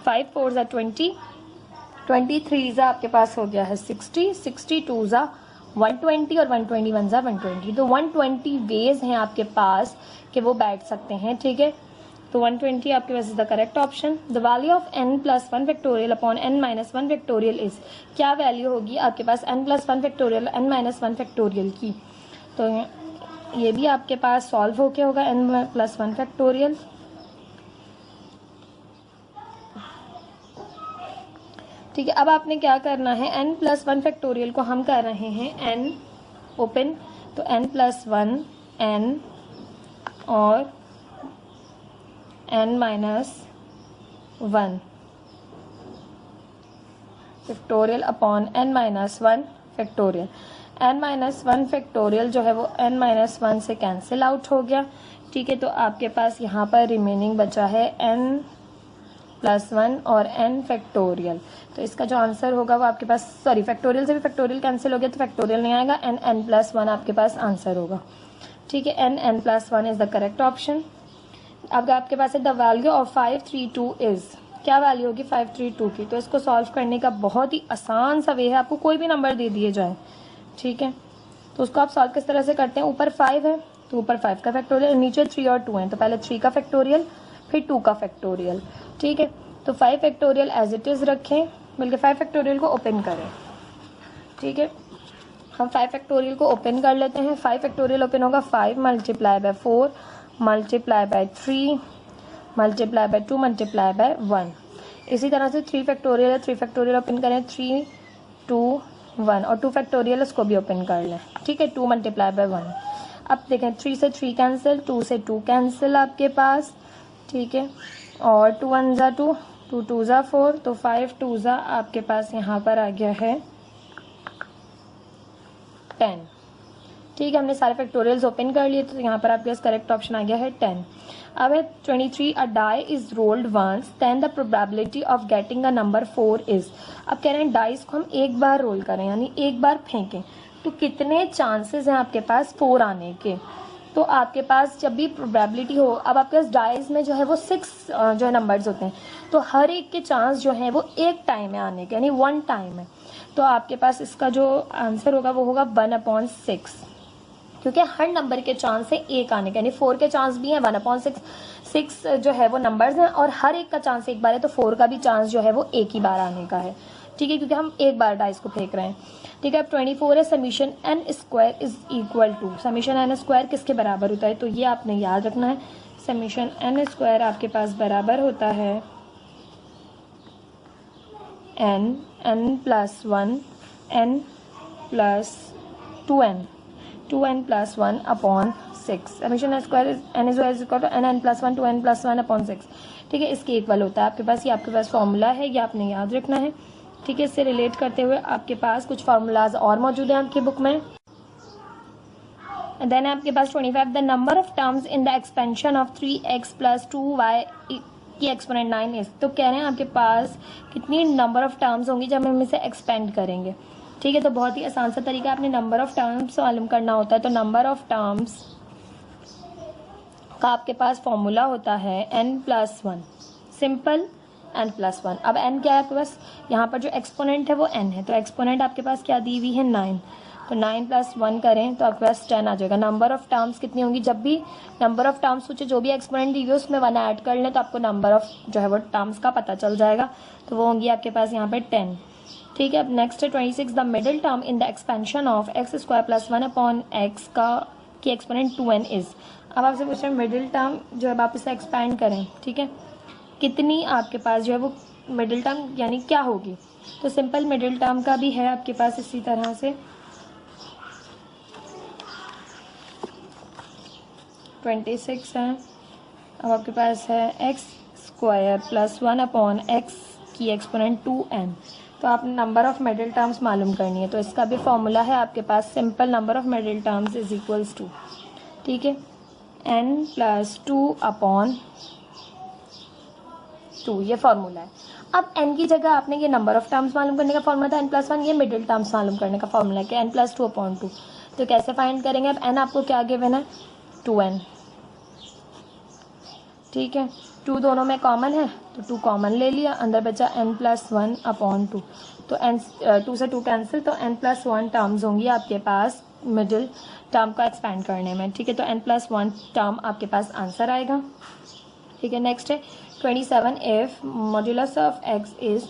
5 4 ज़ा 20, 23 ज़ा आपके पास हो गया है 60, 62 ज़ा 120 और 121 ज़ा 120। तो 120 वेज हैं आपके पास कि वो बैठ सकते हैं। ठीक है, तो 120 आपके पास is the correct option. The value of n + 1 factorial upon n - 1 factorial is, क्या वैल्यू होगी आपके पास n + 1 फैक्टोरियल n - 1 फैक्टोरियल की? तो ये भी आपके पास सॉल्व होके होगा n + 1 फैक्टोरियल। ठीक है, अब आपने क्या करना है, n + 1 फैक्टोरियल को हम कर रहे हैं n ओपन, तो n + 1 n और n - 1 factorial upon n - 1 factorial. n - 1 factorial जो है वो n - 1 से कैंसिल आउट हो गया। ठीक है, तो आपके पास यहाँ पर रिमेनिंग बचा है n + 1 और n फैक्टोरियल। तो इसका जो आंसर होगा वो आपके पास, सॉरी फैक्टोरियल से भी फैक्टोरियल कैंसिल हो गया तो फैक्टोरियल नहीं आएगा, n + 1 आपके पास आंसर होगा। ठीक है, n + 1 is the correct option. अब आपके पास है द वैल्यू ऑफ 532 इज, क्या वैल्यू होगी 532 की? तो इसको सॉल्व करने का बहुत ही आसान सा वे है, आपको कोई भी नंबर दे दिए जाए। ठीक है, तो उसको आप सॉल्व किस तरह से करते हैं, ऊपर 5 है तो ऊपर 5 का फैक्टोरियल, नीचे 3 और 2 है तो पहले 3 का फैक्टोरियल फिर 2 का फैक्टोरियल। ठीक है, तो 5 फैक्टोरियल एज इट इज रखें, बल्कि 5 फैक्टोरियल को ओपन करें। ठीक है, हम 5 फैक्टोरियल को ओपन कर लेते हैं। 5 फैक्टोरियल ओपन होगा 5 multiply by 4 multiply by 3 multiply by 2 multiply by 1। इसी तरह से 3 फैक्टोरियल है, 3 फैक्टोरियल ओपन करें, 3 2 1 और 2 फैक्टोरियल उसको भी ओपन कर लें। ठीक है, 2 मल्टीप्लाई बाय 1। अब देखें 3 से 3 कैंसिल, 2 से 2 कैंसिल आपके पास। ठीक है, और 2 1 ज़ा 2, 2 2 ज़ा 4, तो 5 2 ज़ा आपके पास यहाँ पर आ गया है 10। ठीक है, हमने सारे फैक्टोरियल्स ओपन कर लिए, तो यहाँ पर आपके पास करेक्ट ऑप्शन आ गया है 10। अब है 23, a die is rolled once then the probability of getting a number 4 is. अब कह रहे हैं डाइस को हम एक बार रोल करें, यानी एक बार फेंकें, तो कितने चांसेस हैं आपके पास 4 आने के। तो आपके पास जब भी प्रोबेबिलिटी हो, अब आपके पास डाइस में जो है वो 6 जो है नंबर्स होते हैं, तो हर एक के चांस जो है वो एक टाइम में आने के, यानी 1 टाइम है। तो आपके पास इसका जो आंसर होगा वो होगा 1/6, क्योंकि हर नंबर के चांस है एक आने के, यानी 4 के चांस भी हैं, 1/6 6 जो है वो नंबर्स हैं, और हर एक का चांस एक बार है, तो 4 का भी चांस जो है वो एक ही बार आने का है। ठीक है, क्योंकि हम एक बार डाइस को फेंक रहे हैं। ठीक है, अब 24 है, summation n square is equal to, summation n square किसके बराबर होता है, तो ये आपने याद रखना है। समीशन n स्क्वायर आपके पास बराबर होता है n plus 1 n plus 2n plus 1 upon 6। Summation square n is equal to n plus 1 2n plus 1 upon 6। ठीक है, इसके इक्वल होता है आपके पास, ये आपके पास फॉर्मूला है, ये आपने याद रखना है। ठीक है, इससे रिलेट करते हुए आपके पास कुछ फार्मूलाज और मौजूद हैं आपकी बुक में। देन आपके पास 25, the number of terms in the expansion of 3x plus 2y की एक्सपोनेंट 9 इज। तो कह रहे हैं आपके पास कितनी नंबर ऑफ टर्म्स होंगी जब हम इसे एक्सपेंड करेंगे। ठीक है, तो बहुत ही आसान सा तरीका, आपने नंबर ऑफ टर्म्स मालूम करना होता है। तो नंबर ऑफ टर्म्स का आपके पास फॉर्मूला होता है n plus 1, simple n plus 1। अब n क्या है आपके पास, यहाँ पर जो एक्सपोनेंट है वो n है, तो एक्सपोनेंट आपके पास क्या दी हुई है 9, तो 9 प्लस 1 करें तो आपके पास 10 आ जाएगा। नंबर ऑफ टर्म्स कितनी होंगी, जब भी नंबर ऑफ टर्म्स पूछे, जो भी एक्सपोनेंट दी हुई है उसमें 1 ऐड कर लें, तो आपको नंबर ऑफ जो है वो टर्म्स का पता चल जाएगा, तो वो होंगी आपके पास यहाँ पे 10। ठीक है, अब नेक्स्ट है 26, the middle term in the expansion of x square plus 1 upon x का की एक्सपोनेंट 2n इज। अब आपसे पूछ रहे हैं मिडिल टर्म जो है आप इसे एक्सपेंड करें, ठीक है, कितनी आपके पास जो है वो मिडिल टर्म यानी क्या होगी। तो सिंपल मिडिल टर्म का भी है आपके पास इसी तरह से 26 है। अब आपके पास है x square plus 1 upon x की एक्सपोनेंट 2n। तो आपने नंबर ऑफ मिडिल टर्म्स मालूम करनी है, तो इसका भी फॉर्मूला है आपके पास, simple number of middle terms is equals to, ठीक है, n प्लस 2 अपॉन 2, ये फॉर्मूला है। अब n की जगह आपने ये नंबर ऑफ टर्म्स मालूम करने का फॉर्मूला था n प्लस 1, ये मिडिल टर्म्स मालूम करने का फॉर्मूला है कि n प्लस 2 अपॉन 2। तो कैसे फाइंड करेंगे, अब n आपको क्या गिवन है 2n, ठीक है, 2 दोनों में कॉमन है तो 2 कॉमन ले लिया, अंदर बचा n प्लस 1 अपॉन 2, तो n 2 से 2 कैंसिल, तो n प्लस 1 टर्म्स होंगी आपके पास मिडिल टर्म का एक्सपेंड करने में। ठीक है, तो n प्लस 1 टर्म आपके पास आंसर आएगा। ठीक है, नेक्स्ट है 27, if modulus of x is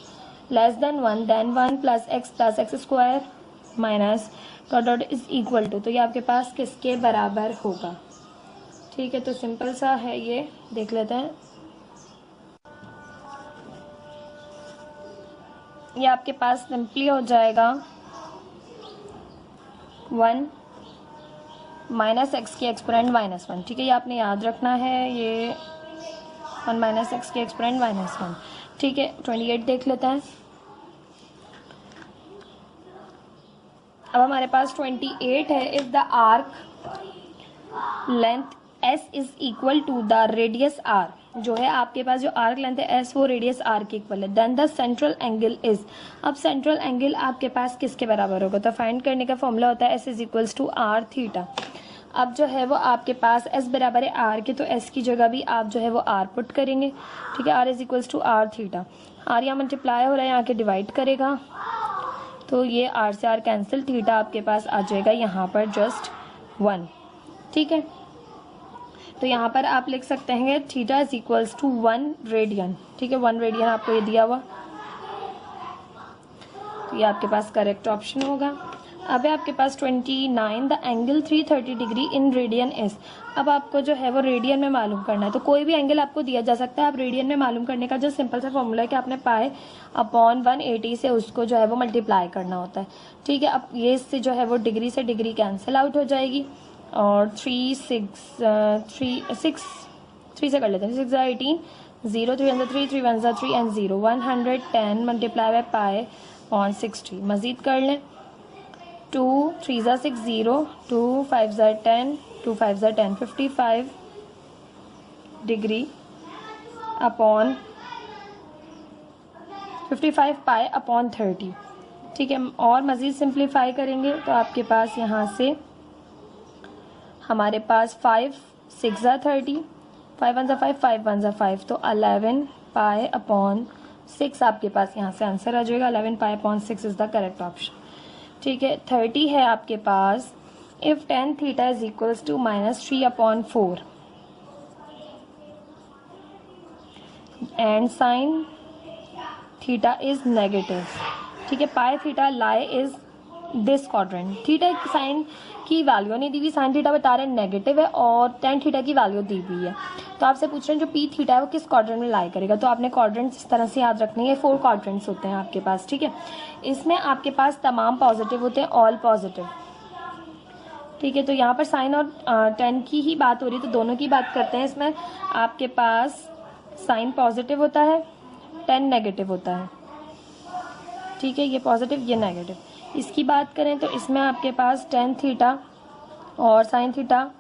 less than 1 then 1 plus x square minus dot is equal to, तो ये आपके पास किसके बराबर होगा। ठीक है, तो सिंपल सा है, ये देख लेते हैं। ये आपके पास सिंपली हो जाएगा 1 माइनस एक्स की एक्सपोनेंट -1। ठीक है, ये आपने याद रखना है, ये 1 माइनस एक्स की एक्सपोनेंट -1। ठीक है, 28 देख लेते हैं। अब हमारे पास 28 है, if the arc length s is equal to the radius r, जो है आपके पास जो आर्क लेंथ है s वो रेडियस r के इक्वल है, then the central angle is. अब सेंट्रल एंगल आपके पास किसके बराबर होगा, तो फाइंड करने का फॉर्मूला होता है s is equals to r theta. अब जो है वो आपके पास s बराबर है r के, तो s की जगह भी आप जो है वो r पुट करेंगे। ठीक है, r is equals to r theta, r यहाँ मल्टीप्लाई हो रहा है, यहाँ के डिवाइड करेगा, तो ये r से r कैंसिल, थीटा आपके पास आ जाएगा यहाँ पर जस्ट 1। ठीक है, तो यहाँ पर आप लिख सकते हैं theta is equals to 1 radian. ठीक है, 1 रेडियन आपको ये दिया हुआ, तो ये आपके पास करेक्ट ऑप्शन होगा। अब है आपके पास 29, the angle 330 degree in radian is. अब आपको जो है वो रेडियन में मालूम करना है, तो कोई भी एंगल आपको दिया जा सकता है। आप रेडियन में मालूम करने का जो सिंपल सा फॉर्मूला है कि आपने पाए अपॉन 180 से उसको जो है वो मल्टीप्लाई करना होता है। ठीक है, अब ये इससे जो है वो डिग्री से डिग्री कैंसिल आउट हो जाएगी, और 3 से कर लेते हैं, 6 18, 0 3 3 3 1 3 and 0 110 multiply by pi upon 60। मजीद कर लें, 2 3 ज़ा 6 0, 2 5 ज़ा 10, 2 5 ज़ा 10, 55 डिग्री अपॉन 55 पाई अपॉन 30। ठीक है, और मज़ीद सिंप्लीफाई करेंगे तो आपके पास यहाँ से हमारे पास 5 6 ज़ा 30, 5 1 ज़ा 5, 5 1 ज़ा 5, तो 11 पाई अपॉन 6 आपके पास यहाँ से आंसर आ जाएगा। 11 pi upon 6 is the correct option. ठीक है, 30 है आपके पास। If tan theta is equals to -3 upon 4 and sine theta is negative. ठीक है, pi theta lie is this quadrant. Theta sine की वैल्यू नहीं दी हुई, साइन थीटा बता रहे हैं नेगेटिव है और टेन थीटा की वैल्यू दी हुई है। तो आपसे पूछ रहे हैं जो पी थीटा है वो किस क्वाड्रेंट में लाई करेगा। तो आपने क्वाड्रेंट्स इस तरह से याद रखने हैं, 4 क्वाड्रेंट्स होते हैं आपके पास। ठीक है, इसमें आपके पास तमाम पॉजिटिव होते हैं, ऑल पॉजिटिव। ठीक है, तो यहाँ पर साइन और टेन की ही बात हो रही है तो दोनों की बात करते हैं। इसमें आपके पास साइन पॉजिटिव होता है, टेन नेगेटिव होता है। ठीक है, ये पॉजिटिव ये नेगेटिव। इसकी बात करें तो इसमें आपके पास टेन थीटा और sine theta,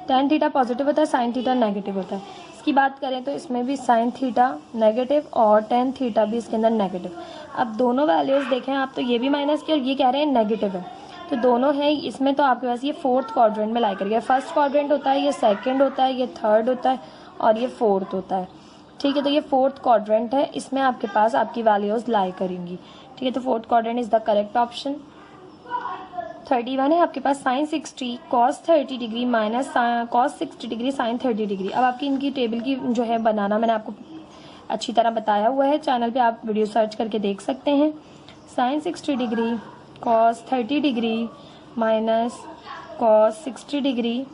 tan theta positive होता है, साइन थीटा नेगेटिव होता है। इसकी बात करें तो इसमें भी साइन थीटा नेगेटिव और टेन थीटा भी इसके अंदर नेगेटिव। अब दोनों वैल्यूज़ देखें आप, तो ये भी माइनस की और ये कह रहे हैं नेगेटिव है, तो दोनों है इसमें। तो आपके पास ये फोर्थ क्वाड्रेंट में लाई करेगा। फर्स्ट क्वाड्रेंट होता है, ये सेकेंड होता है, ये थर्ड होता है और ये फोर्थ होता है। ठीक है, तो ये फोर्थ क्वाड्रेंट है, इसमें आपके पास आपकी वैल्यूज़ लाई करेंगी। ठीक है, तो fourth quadrant is the correct option. 31 है आपके पास sine 60 cos 30 degree minus cos 60 degree sine 30 degree. अब आपकी इनकी टेबल की जो है बनाना मैंने आपको अच्छी तरह बताया हुआ है, चैनल पे आप वीडियो सर्च करके देख सकते हैं। Sine 60 degree cos 30 degree minus cos 60 degree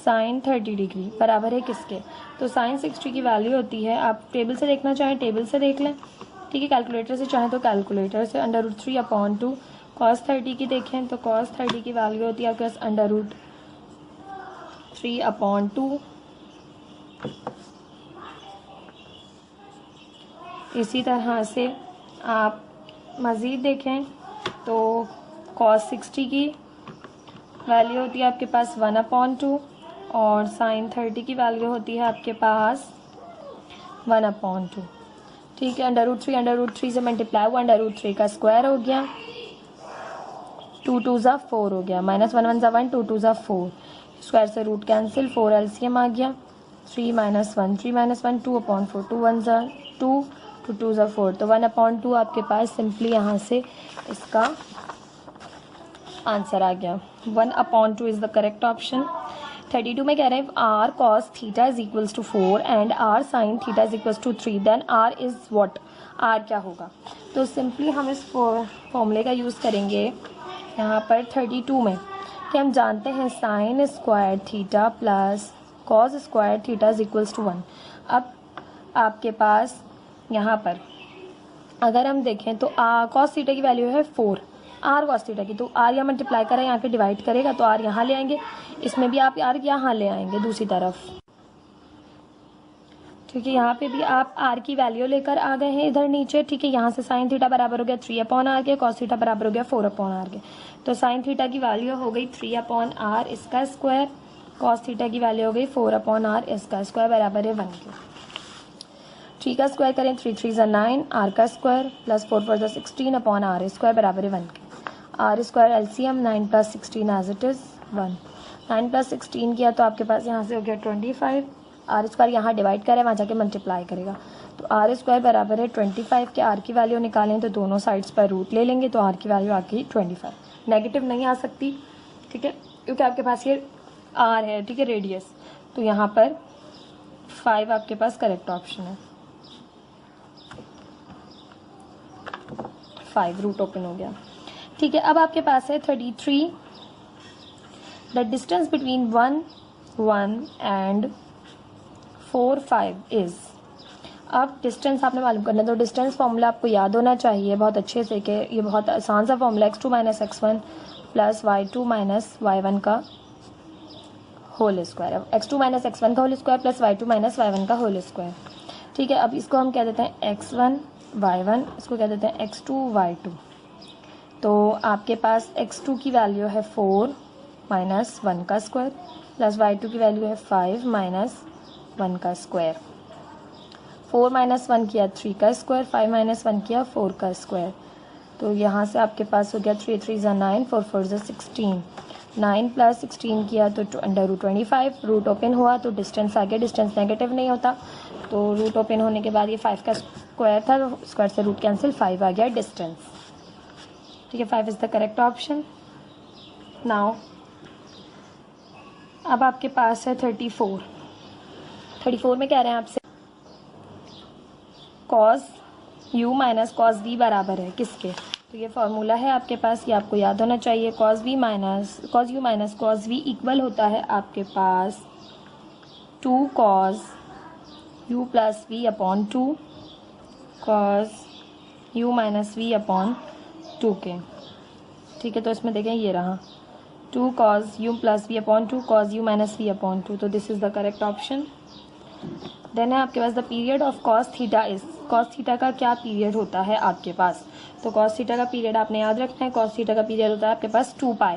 sine 30 degree बराबर है किसके। तो साइन 60 की वैल्यू होती है, आप टेबल से देखना चाहें टेबल से देख लें। ठीक है, कैलकुलेटर से चाहें तो कैलकुलेटर से। √3 अपॉन 2 कॉस 30 की देखें तो कॉस 30 की वैल्यू होती है आपके पास √3 अपॉन 2। इसी तरह से आप मज़ीद देखें तो कॉस 60 की वैल्यू होती है आपके पास 1 अपॉन 2 और साइन 30 की वैल्यू होती है आपके पास 1 अपॉन 2। ठीक है, √3 से मल्टीप्लाई हुआ, √3 का स्क्वायर हो गया, 2 2 ज़ा 4 हो गया, -1 1 ज़ा 1, 2 2 ज़ा 4, स्क्वायर से रूट कैंसिल, 4 एलसीएम आ गया, 3 -1 3 -1 2 अपॉन 4, 2 1 ज़ा 2, 2 2 ज़ा 4, तो 1 अपॉन 2 आपके पास सिंपली यहाँ से इसका आंसर आ गया। 1 अपॉन 2 इज़ द करेक्ट ऑप्शन। 32 में कह रहे हैं R cos theta is equals to 4 and R sine theta is equals to 3 then R is what. R क्या होगा, तो सिंपली हम इस फॉर्मूले का यूज़ करेंगे यहाँ पर 32 में कि हम जानते हैं sine square theta plus cos square theta is equals to 1। अब आपके पास यहाँ पर अगर हम देखें तो कॉस थीटा की वैल्यू है 4, आर कॉस थीटा की, तो आर यहाँ मल्टीप्लाई करें, यहाँ पे डिवाइड करेगा तो आर यहाँ ले आएंगे, इसमें भी आप आर यहाँ ले आएंगे दूसरी तरफ। ठीक है, यहाँ पे भी आप आर की वैल्यू लेकर आ गए हैं इधर नीचे। ठीक है, यहाँ से साइन थीटा बराबर हो गया 3 अपॉन आर के, कॉस थीटा बराबर हो गया 4 अपॉन आर के, तो साइन थीटा की वैल्यू हो गई 3 अपॉन आर इसका स्क्वायर, कॉस थीटा की वैल्यू हो गई 4 अपॉन आर इसका स्क्वायर बराबर है 1 के। 3 का स्क्वायर करें 3 3 ज़ा 9, आर का स्क्वायर प्लस 4 4 ज़ा 16 अपॉन आर स्क्वायर बराबर है 1 के। R square LCM 9 + 16 as it is 1, 9 + 16 किया तो आपके पास यहाँ से हो गया 25। आर स्क्वायर यहाँ डिवाइड करें, वहाँ जाके मल्टीप्लाई करेगा, तो आर स्क्वायर बराबर है 25 के। आर की वैल्यू निकालें तो दोनों साइड्स पर रूट ले लेंगे, तो आर की वैल्यू आ गई 25। नेगेटिव नहीं आ सकती, ठीक है, क्योंकि आपके पास ये आर है, ठीक है, रेडियस, तो यहाँ पर 5 आपके पास करेक्ट ऑप्शन है। 5 रूट ओपन हो गया। ठीक है, अब आपके पास है 33 the distance between 1 1 and 4 5 is. अब डिस्टेंस आपने मालूम करना है, तो डिस्टेंस फॉर्मूला आपको याद होना चाहिए बहुत अच्छे से कि ये बहुत आसान सा formula, x2 - x1 plus y2 - y1 का होल स्क्वायर, x2 - x1 का whole square plus y2 - y1 का होल स्क्वायर। ठीक है, अब इसको हम कह देते हैं x1 y1, इसको कह देते हैं x2 y2। तो आपके पास x2 की वैल्यू है 4 माइनस 1 का स्क्वायर प्लस y2 की वैल्यू है 5 माइनस 1 का स्क्वायर। 4 माइनस 1 किया 3 का स्क्वायर, 5 माइनस 1 किया 4 का स्क्वायर। तो यहाँ से आपके पास हो गया 3 3 ज़ा 9, 4 4 ज़ा 16, 9 प्लस 16 किया तो √25, रूट ओपन हुआ तो डिस्टेंस आ गया, डिस्टेंस नेगेटिव नहीं होता, तो रूट ओपन होने के बाद ये 5 का स्क्वायर था, तो स्क्वायर से रूट कैंसिल, 5 आ गया डिस्टेंस। ठीक है, 5 is the correct option. Now अब आपके पास है 34 में कह रहे हैं आपसे cos u minus cos v बराबर है किसके, तो ये फार्मूला है आपके पास, ये आपको याद होना चाहिए। cos u minus cos v equal होता है आपके पास 2 cos u plus v upon 2 cos u minus v upon 2 के। ठीक है, तो इसमें देखें ये रहा 2 cos u plus v upon 2 cos u minus v upon 2, तो this is the correct option. Then है आपके पास the period of cos theta is, cos theta का क्या पीरियड होता है आपके पास, तो cos थीटा का पीरियड आपने याद रखना है, cos थीटा का पीरियड होता है आपके पास 2 pi.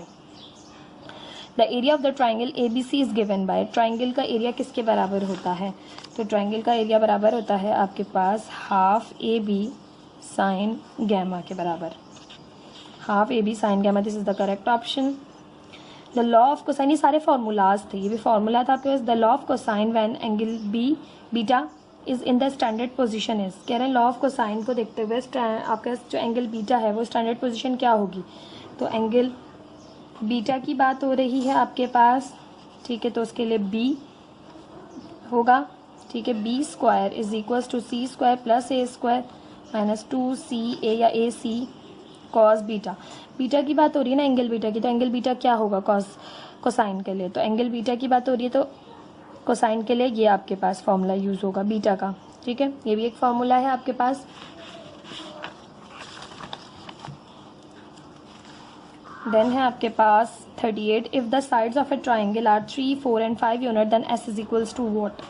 The area of the triangle ABC is given by, triangle का एरिया किसके बराबर होता है, तो ट्राइंगल का एरिया बराबर होता है आपके पास हाफ AB साइन गैमा के बराबर, half AB sine gamma, this is the correct option. The law of cosine, ये सारे फार्मूलाज थे, ये भी फार्मूला था आपके पास। The law of cosine when angle beta is in the standard position is, कह रहे हैं लॉ ऑफ कोसाइन को देखते हुए आपका जो एंगल बीटा है वो स्टैंडर्ड पोजीशन क्या होगी, तो एंगल बीटा की बात हो रही है आपके पास। ठीक है, तो उसके लिए b होगा, ठीक है, b square is equals to c square plus a square minus 2ca या ac कॉस बीटा। बीटा की बात हो रही है ना एंगल बीटा की, तो एंगल बीटा क्या होगा कोसाइन के लिए, तो एंगल बीटा की बात हो रही है तो कोसाइन के लिए ये आपके पास फॉर्मूला यूज होगा बीटा का। ठीक है, ये भी एक फॉर्मूला है आपके पास। देन है आपके पास 38, if the sides of a triangle are 3, 4 and 5 unit then s is equals to what.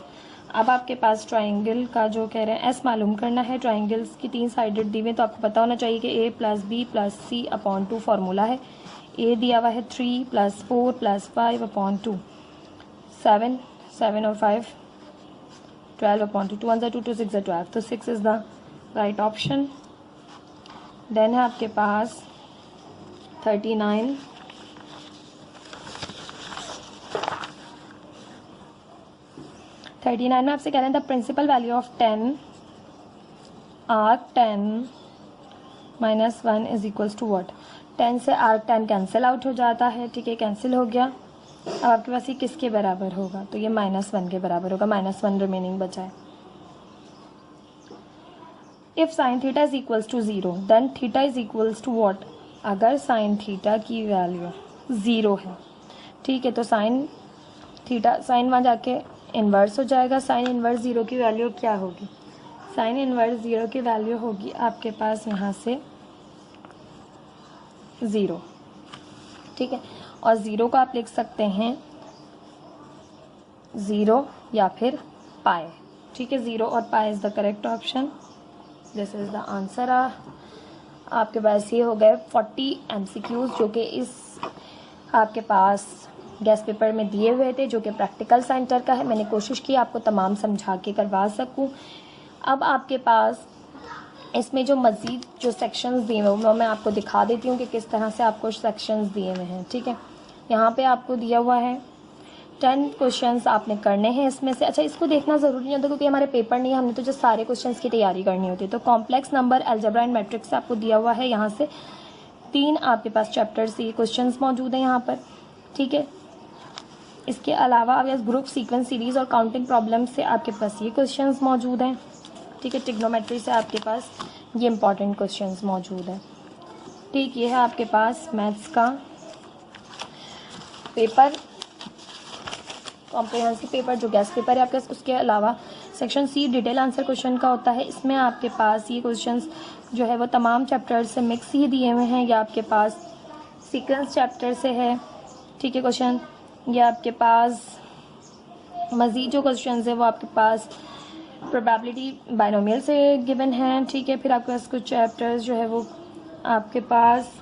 अब आपके पास ट्राइंगल का जो कह रहे हैं s मालूम करना है, ट्राइंगल्स की 3 साइडेड दी हुई, तो आपको पता होना चाहिए कि a plus B plus C upon 2 formula है। a दिया हुआ है 3 प्लस 4 प्लस 5 अपॉन 2, 7 और 5 12 अपॉन 2, 2 1 2 2 6 12, तो 6 is the right option. Then है आपके पास 39, में आपसे कह रहे हैं the principal value of 10 arc 10 minus 1 is equals to what, 10 से आर्क 10 कैंसिल आउट हो जाता है। ठीक है, कैंसिल हो गया। अब आपके पास ये किसके बराबर होगा, तो ये -1 के बराबर होगा, -1 रिमेनिंग बचा है। If sine theta is equals to 0 then theta is equals to what, अगर साइन थीटा की वैल्यू 0 है, ठीक है, तो साइन थीटा साइन वहाँ जाके इन्वर्स हो जाएगा। साइन इन्वर्स 0 की वैल्यू क्या होगी, साइन इन्वर्स 0 की वैल्यू होगी आपके पास यहाँ से 0। ठीक है, और 0 को आप लिख सकते हैं 0 या फिर पाई। ठीक है, 0 और pi is the correct option, this is the answer. आपके पास ये हो गए 40 MCQs जो कि इस आपके पास गेस्ट पेपर में दिए हुए थे, जो कि प्रैक्टिकल सेंटर का है। मैंने कोशिश की आपको तमाम समझा के करवा सकूं। अब आपके पास इसमें जो मज़ीद जो सेक्शंस दिए हुए वो मैं आपको दिखा देती हूँ कि किस तरह से आपको सेक्शंस दिए हुए हैं। ठीक है, यहाँ पे आपको दिया हुआ है 10 क्वेश्चंस आपने करने हैं इसमें से। अच्छा, इसको देखना ज़रूरी नहीं होता क्योंकि हमारे पेपर नहीं है, हमने तो जो सारे क्वेश्चंस की तैयारी करनी होती है। तो complex number, algebra and matrix आपको दिया हुआ है। यहाँ से 3 आपके पास चैप्टर्स ये क्वेश्चंस मौजूद हैं यहाँ पर। ठीक है, इसके अलावा अब ग्रुप सीक्वेंस सीरीज और काउंटिंग प्रॉब्लम से आपके पास ये क्वेश्चंस मौजूद हैं। ठीक है, ट्रिग्नोमेट्री से आपके पास ये इंपॉर्टेंट क्वेश्चंस मौजूद हैं। ठीक, ये है आपके पास मैथ्स का पेपर, कॉम्प्रिहेंसिव पेपर जो गेस्ट पेपर है आपके पास। उसके अलावा section C detail answer question का होता है। इसमें आपके पास ये क्वेश्चंस जो है वो तमाम चैप्टर से मिक्स ही दिए हुए हैं। या आपके पास सीक्वेंस चैप्टर से है। ठीक है, क्वेश्चन ये आपके पास मज़ीद जो क्वेश्चन है वो आपके पास प्रोबेबिलिटी बाइनोमियल से गिवन है। ठीक है, फिर आपके पास कुछ चैप्टर्स जो है वो आपके पास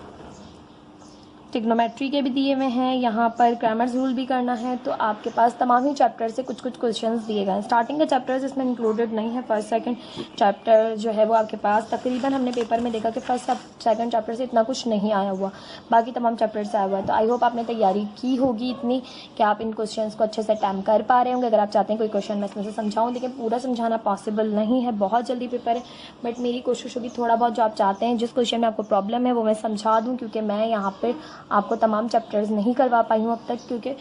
ट्रिग्नोमेट्री के भी दिए हुए हैं, यहाँ पर ग्रामर्स रूल भी करना है। तो आपके पास तमाम ही चैप्टर से कुछ कुछ क्वेश्चंस दिए गए हैं। स्टार्टिंग के चैप्टर्स इसमें इंक्लूडेड नहीं है। फर्स्ट सेकंड चैप्टर जो है वो आपके पास तकरीबन हमने पेपर में देखा कि फर्स्ट सेकंड चैप्टर से इतना कुछ नहीं आया हुआ, बाकी तमाम चैप्टर से आया हुआ है। तो आई होप आपने तैयारी की होगी इतनी कि आप इन क्वेश्चन को अच्छे से अटैम्प्ट कर पा रहे होंगे। अगर आप चाहते हैं कोई क्वेश्चन मैं इसमें से समझाऊँ, लेकिन पूरा समझाना पॉसिबल नहीं है, बहुत जल्दी पेपर है, बट मेरी कोशिश होगी थोड़ा बहुत जो आप चाहते हैं, जिस क्वेश्चन में आपको प्रॉब्लम है वो मैं समझा दूँ, क्योंकि मैं यहाँ पर आपको तमाम चैप्टर्स नहीं करवा पाई हूँ अब तक, क्योंकि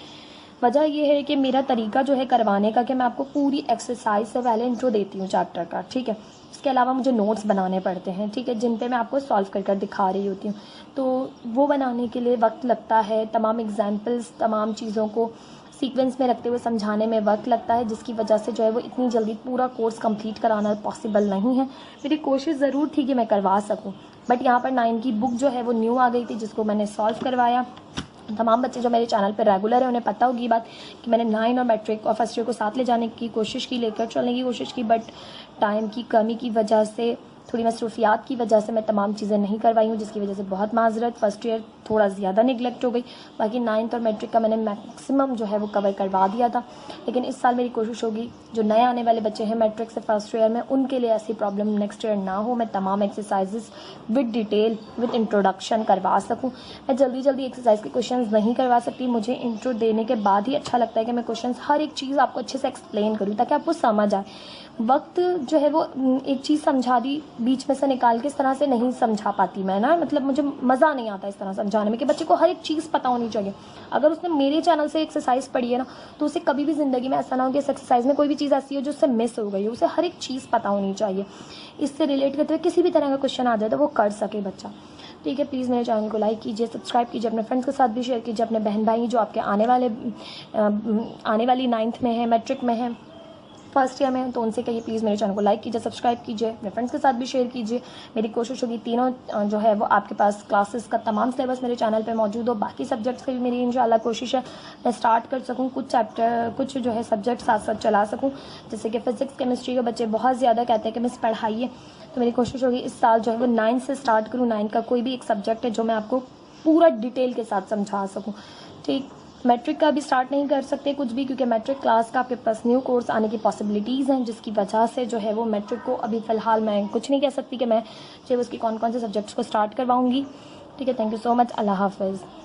वजह ये है कि मेरा तरीका जो है करवाने का कि मैं आपको पूरी एक्सरसाइज से पहले इंट्रो देती हूँ चैप्टर का, ठीक है। इसके अलावा मुझे नोट्स बनाने पड़ते हैं, ठीक है, जिन पे मैं आपको सॉल्व कर कर दिखा रही होती हूँ। तो वो बनाने के लिए वक्त लगता है, तमाम एग्जाम्पल्स, तमाम चीज़ों को सीक्वेंस में रखते हुए समझाने में वक्त लगता है, जिसकी वजह से जो है वो इतनी जल्दी पूरा कोर्स कंप्लीट कराना पॉसिबल नहीं है। मेरी कोशिश ज़रूर थी कि मैं करवा सकूँ, बट यहाँ पर 9 की बुक जो है वो न्यू आ गई थी, जिसको मैंने सॉल्व करवाया। तमाम बच्चे जो मेरे चैनल पर रेगुलर है उन्हें पता होगी बात कि मैंने 9 और मैट्रिक और फर्स्ट ईयर को साथ ले जाने की कोशिश की, लेकर चलने की कोशिश की, बट टाइम की कमी की वजह से, थोड़ी मसरूफियात की वजह से मैं तमाम चीज़ें नहीं करवाई हूँ, जिसकी वजह से बहुत माजरत। फर्स्ट ईयर थोड़ा ज़्यादा निगलेक्ट हो गई, बाकी 9th और मैट्रिक का मैंने मैक्सिमम जो है वो कवर करवा दिया था। लेकिन इस साल मेरी कोशिश होगी जो नए आने वाले बच्चे हैं मैट्रिक से फर्स्ट ईयर में, उनके लिए ऐसी प्रॉब्लम नेक्स्ट ईयर ना हो। मैं तमाम exercises with detail with introduction करवा सकूँ। मैं जल्दी जल्दी एक्सरसाइज के क्वेश्चन नहीं करवा सकती, मुझे इंट्रो देने के बाद ही अच्छा लगता है कि मैं क्वेश्चन हर एक चीज़ आपको अच्छे से एक्सप्लेन करूँ ताकि आपको समझ आए। वक्त जो है वो एक चीज़ समझा दी बीच में से निकाल के इस तरह से नहीं समझा पाती मैं ना, मतलब मुझे मज़ा नहीं आता इस तरह समझाने में कि बच्चे को हर एक चीज़ पता होनी चाहिए। अगर उसने मेरे चैनल से एक्सरसाइज पढ़ी है ना, तो उसे कभी भी ज़िंदगी में ऐसा ना हो कि इस एक्सरसाइज में कोई भी चीज़ ऐसी हो जो उससे मिस हो गई हो। उसे हर एक चीज़ पता होनी चाहिए। इससे रिलेट करते हुए किसी भी तरह का क्वेश्चन आ जाए तो वो कर सके बच्चा, ठीक है। प्लीज़ मेरे चैनल को लाइक कीजिए, सब्सक्राइब कीजिए, अपने फ्रेंड्स के साथ भी शेयर कीजिए, अपने बहन भाई जो आपके आने वाली 9th में है, मैट्रिक में है, फर्स्ट ईयर में, तो उनसे कहिए प्लीज़ मेरे चैनल को लाइक कीजिए, सब्सक्राइब कीजिए, अपने फ्रेंड्स के साथ भी शेयर कीजिए। मेरी कोशिश होगी तीनों जो है वो आपके पास क्लासेस का तमाम सिलेबस मेरे चैनल पे मौजूद हो। बाकी सब्जेक्ट्स की भी मेरी इंशाल्लाह कोशिश है मैं स्टार्ट कर सकूँ, कुछ जो है सब्जेक्ट साथ साथ चला सकूँ। जैसे कि फिजिक्स केमिस्ट्री के बच्चे बहुत ज़्यादा कहते हैं कि मिस पढ़ाइए, तो मेरी कोशिश होगी इस साल जो है वो 9 से स्टार्ट करूँ। 9 का कोई भी एक सब्जेक्ट है जो मैं आपको पूरा डिटेल के साथ समझा सकूँ, ठीक। मैट्रिक का भी स्टार्ट नहीं कर सकते कुछ भी, क्योंकि मैट्रिक क्लास का आपके पास न्यू कोर्स आने की पॉसिबिलिटीज़ हैं, जिसकी वजह से जो है वो मैट्रिक को अभी फ़िलहाल मैं कुछ नहीं कह सकती कि मैं जो उसकी कौन कौन से सब्जेक्ट्स को स्टार्ट करवाऊँगी, ठीक है। Thank you so much. अल्लाह हाफ़िज़।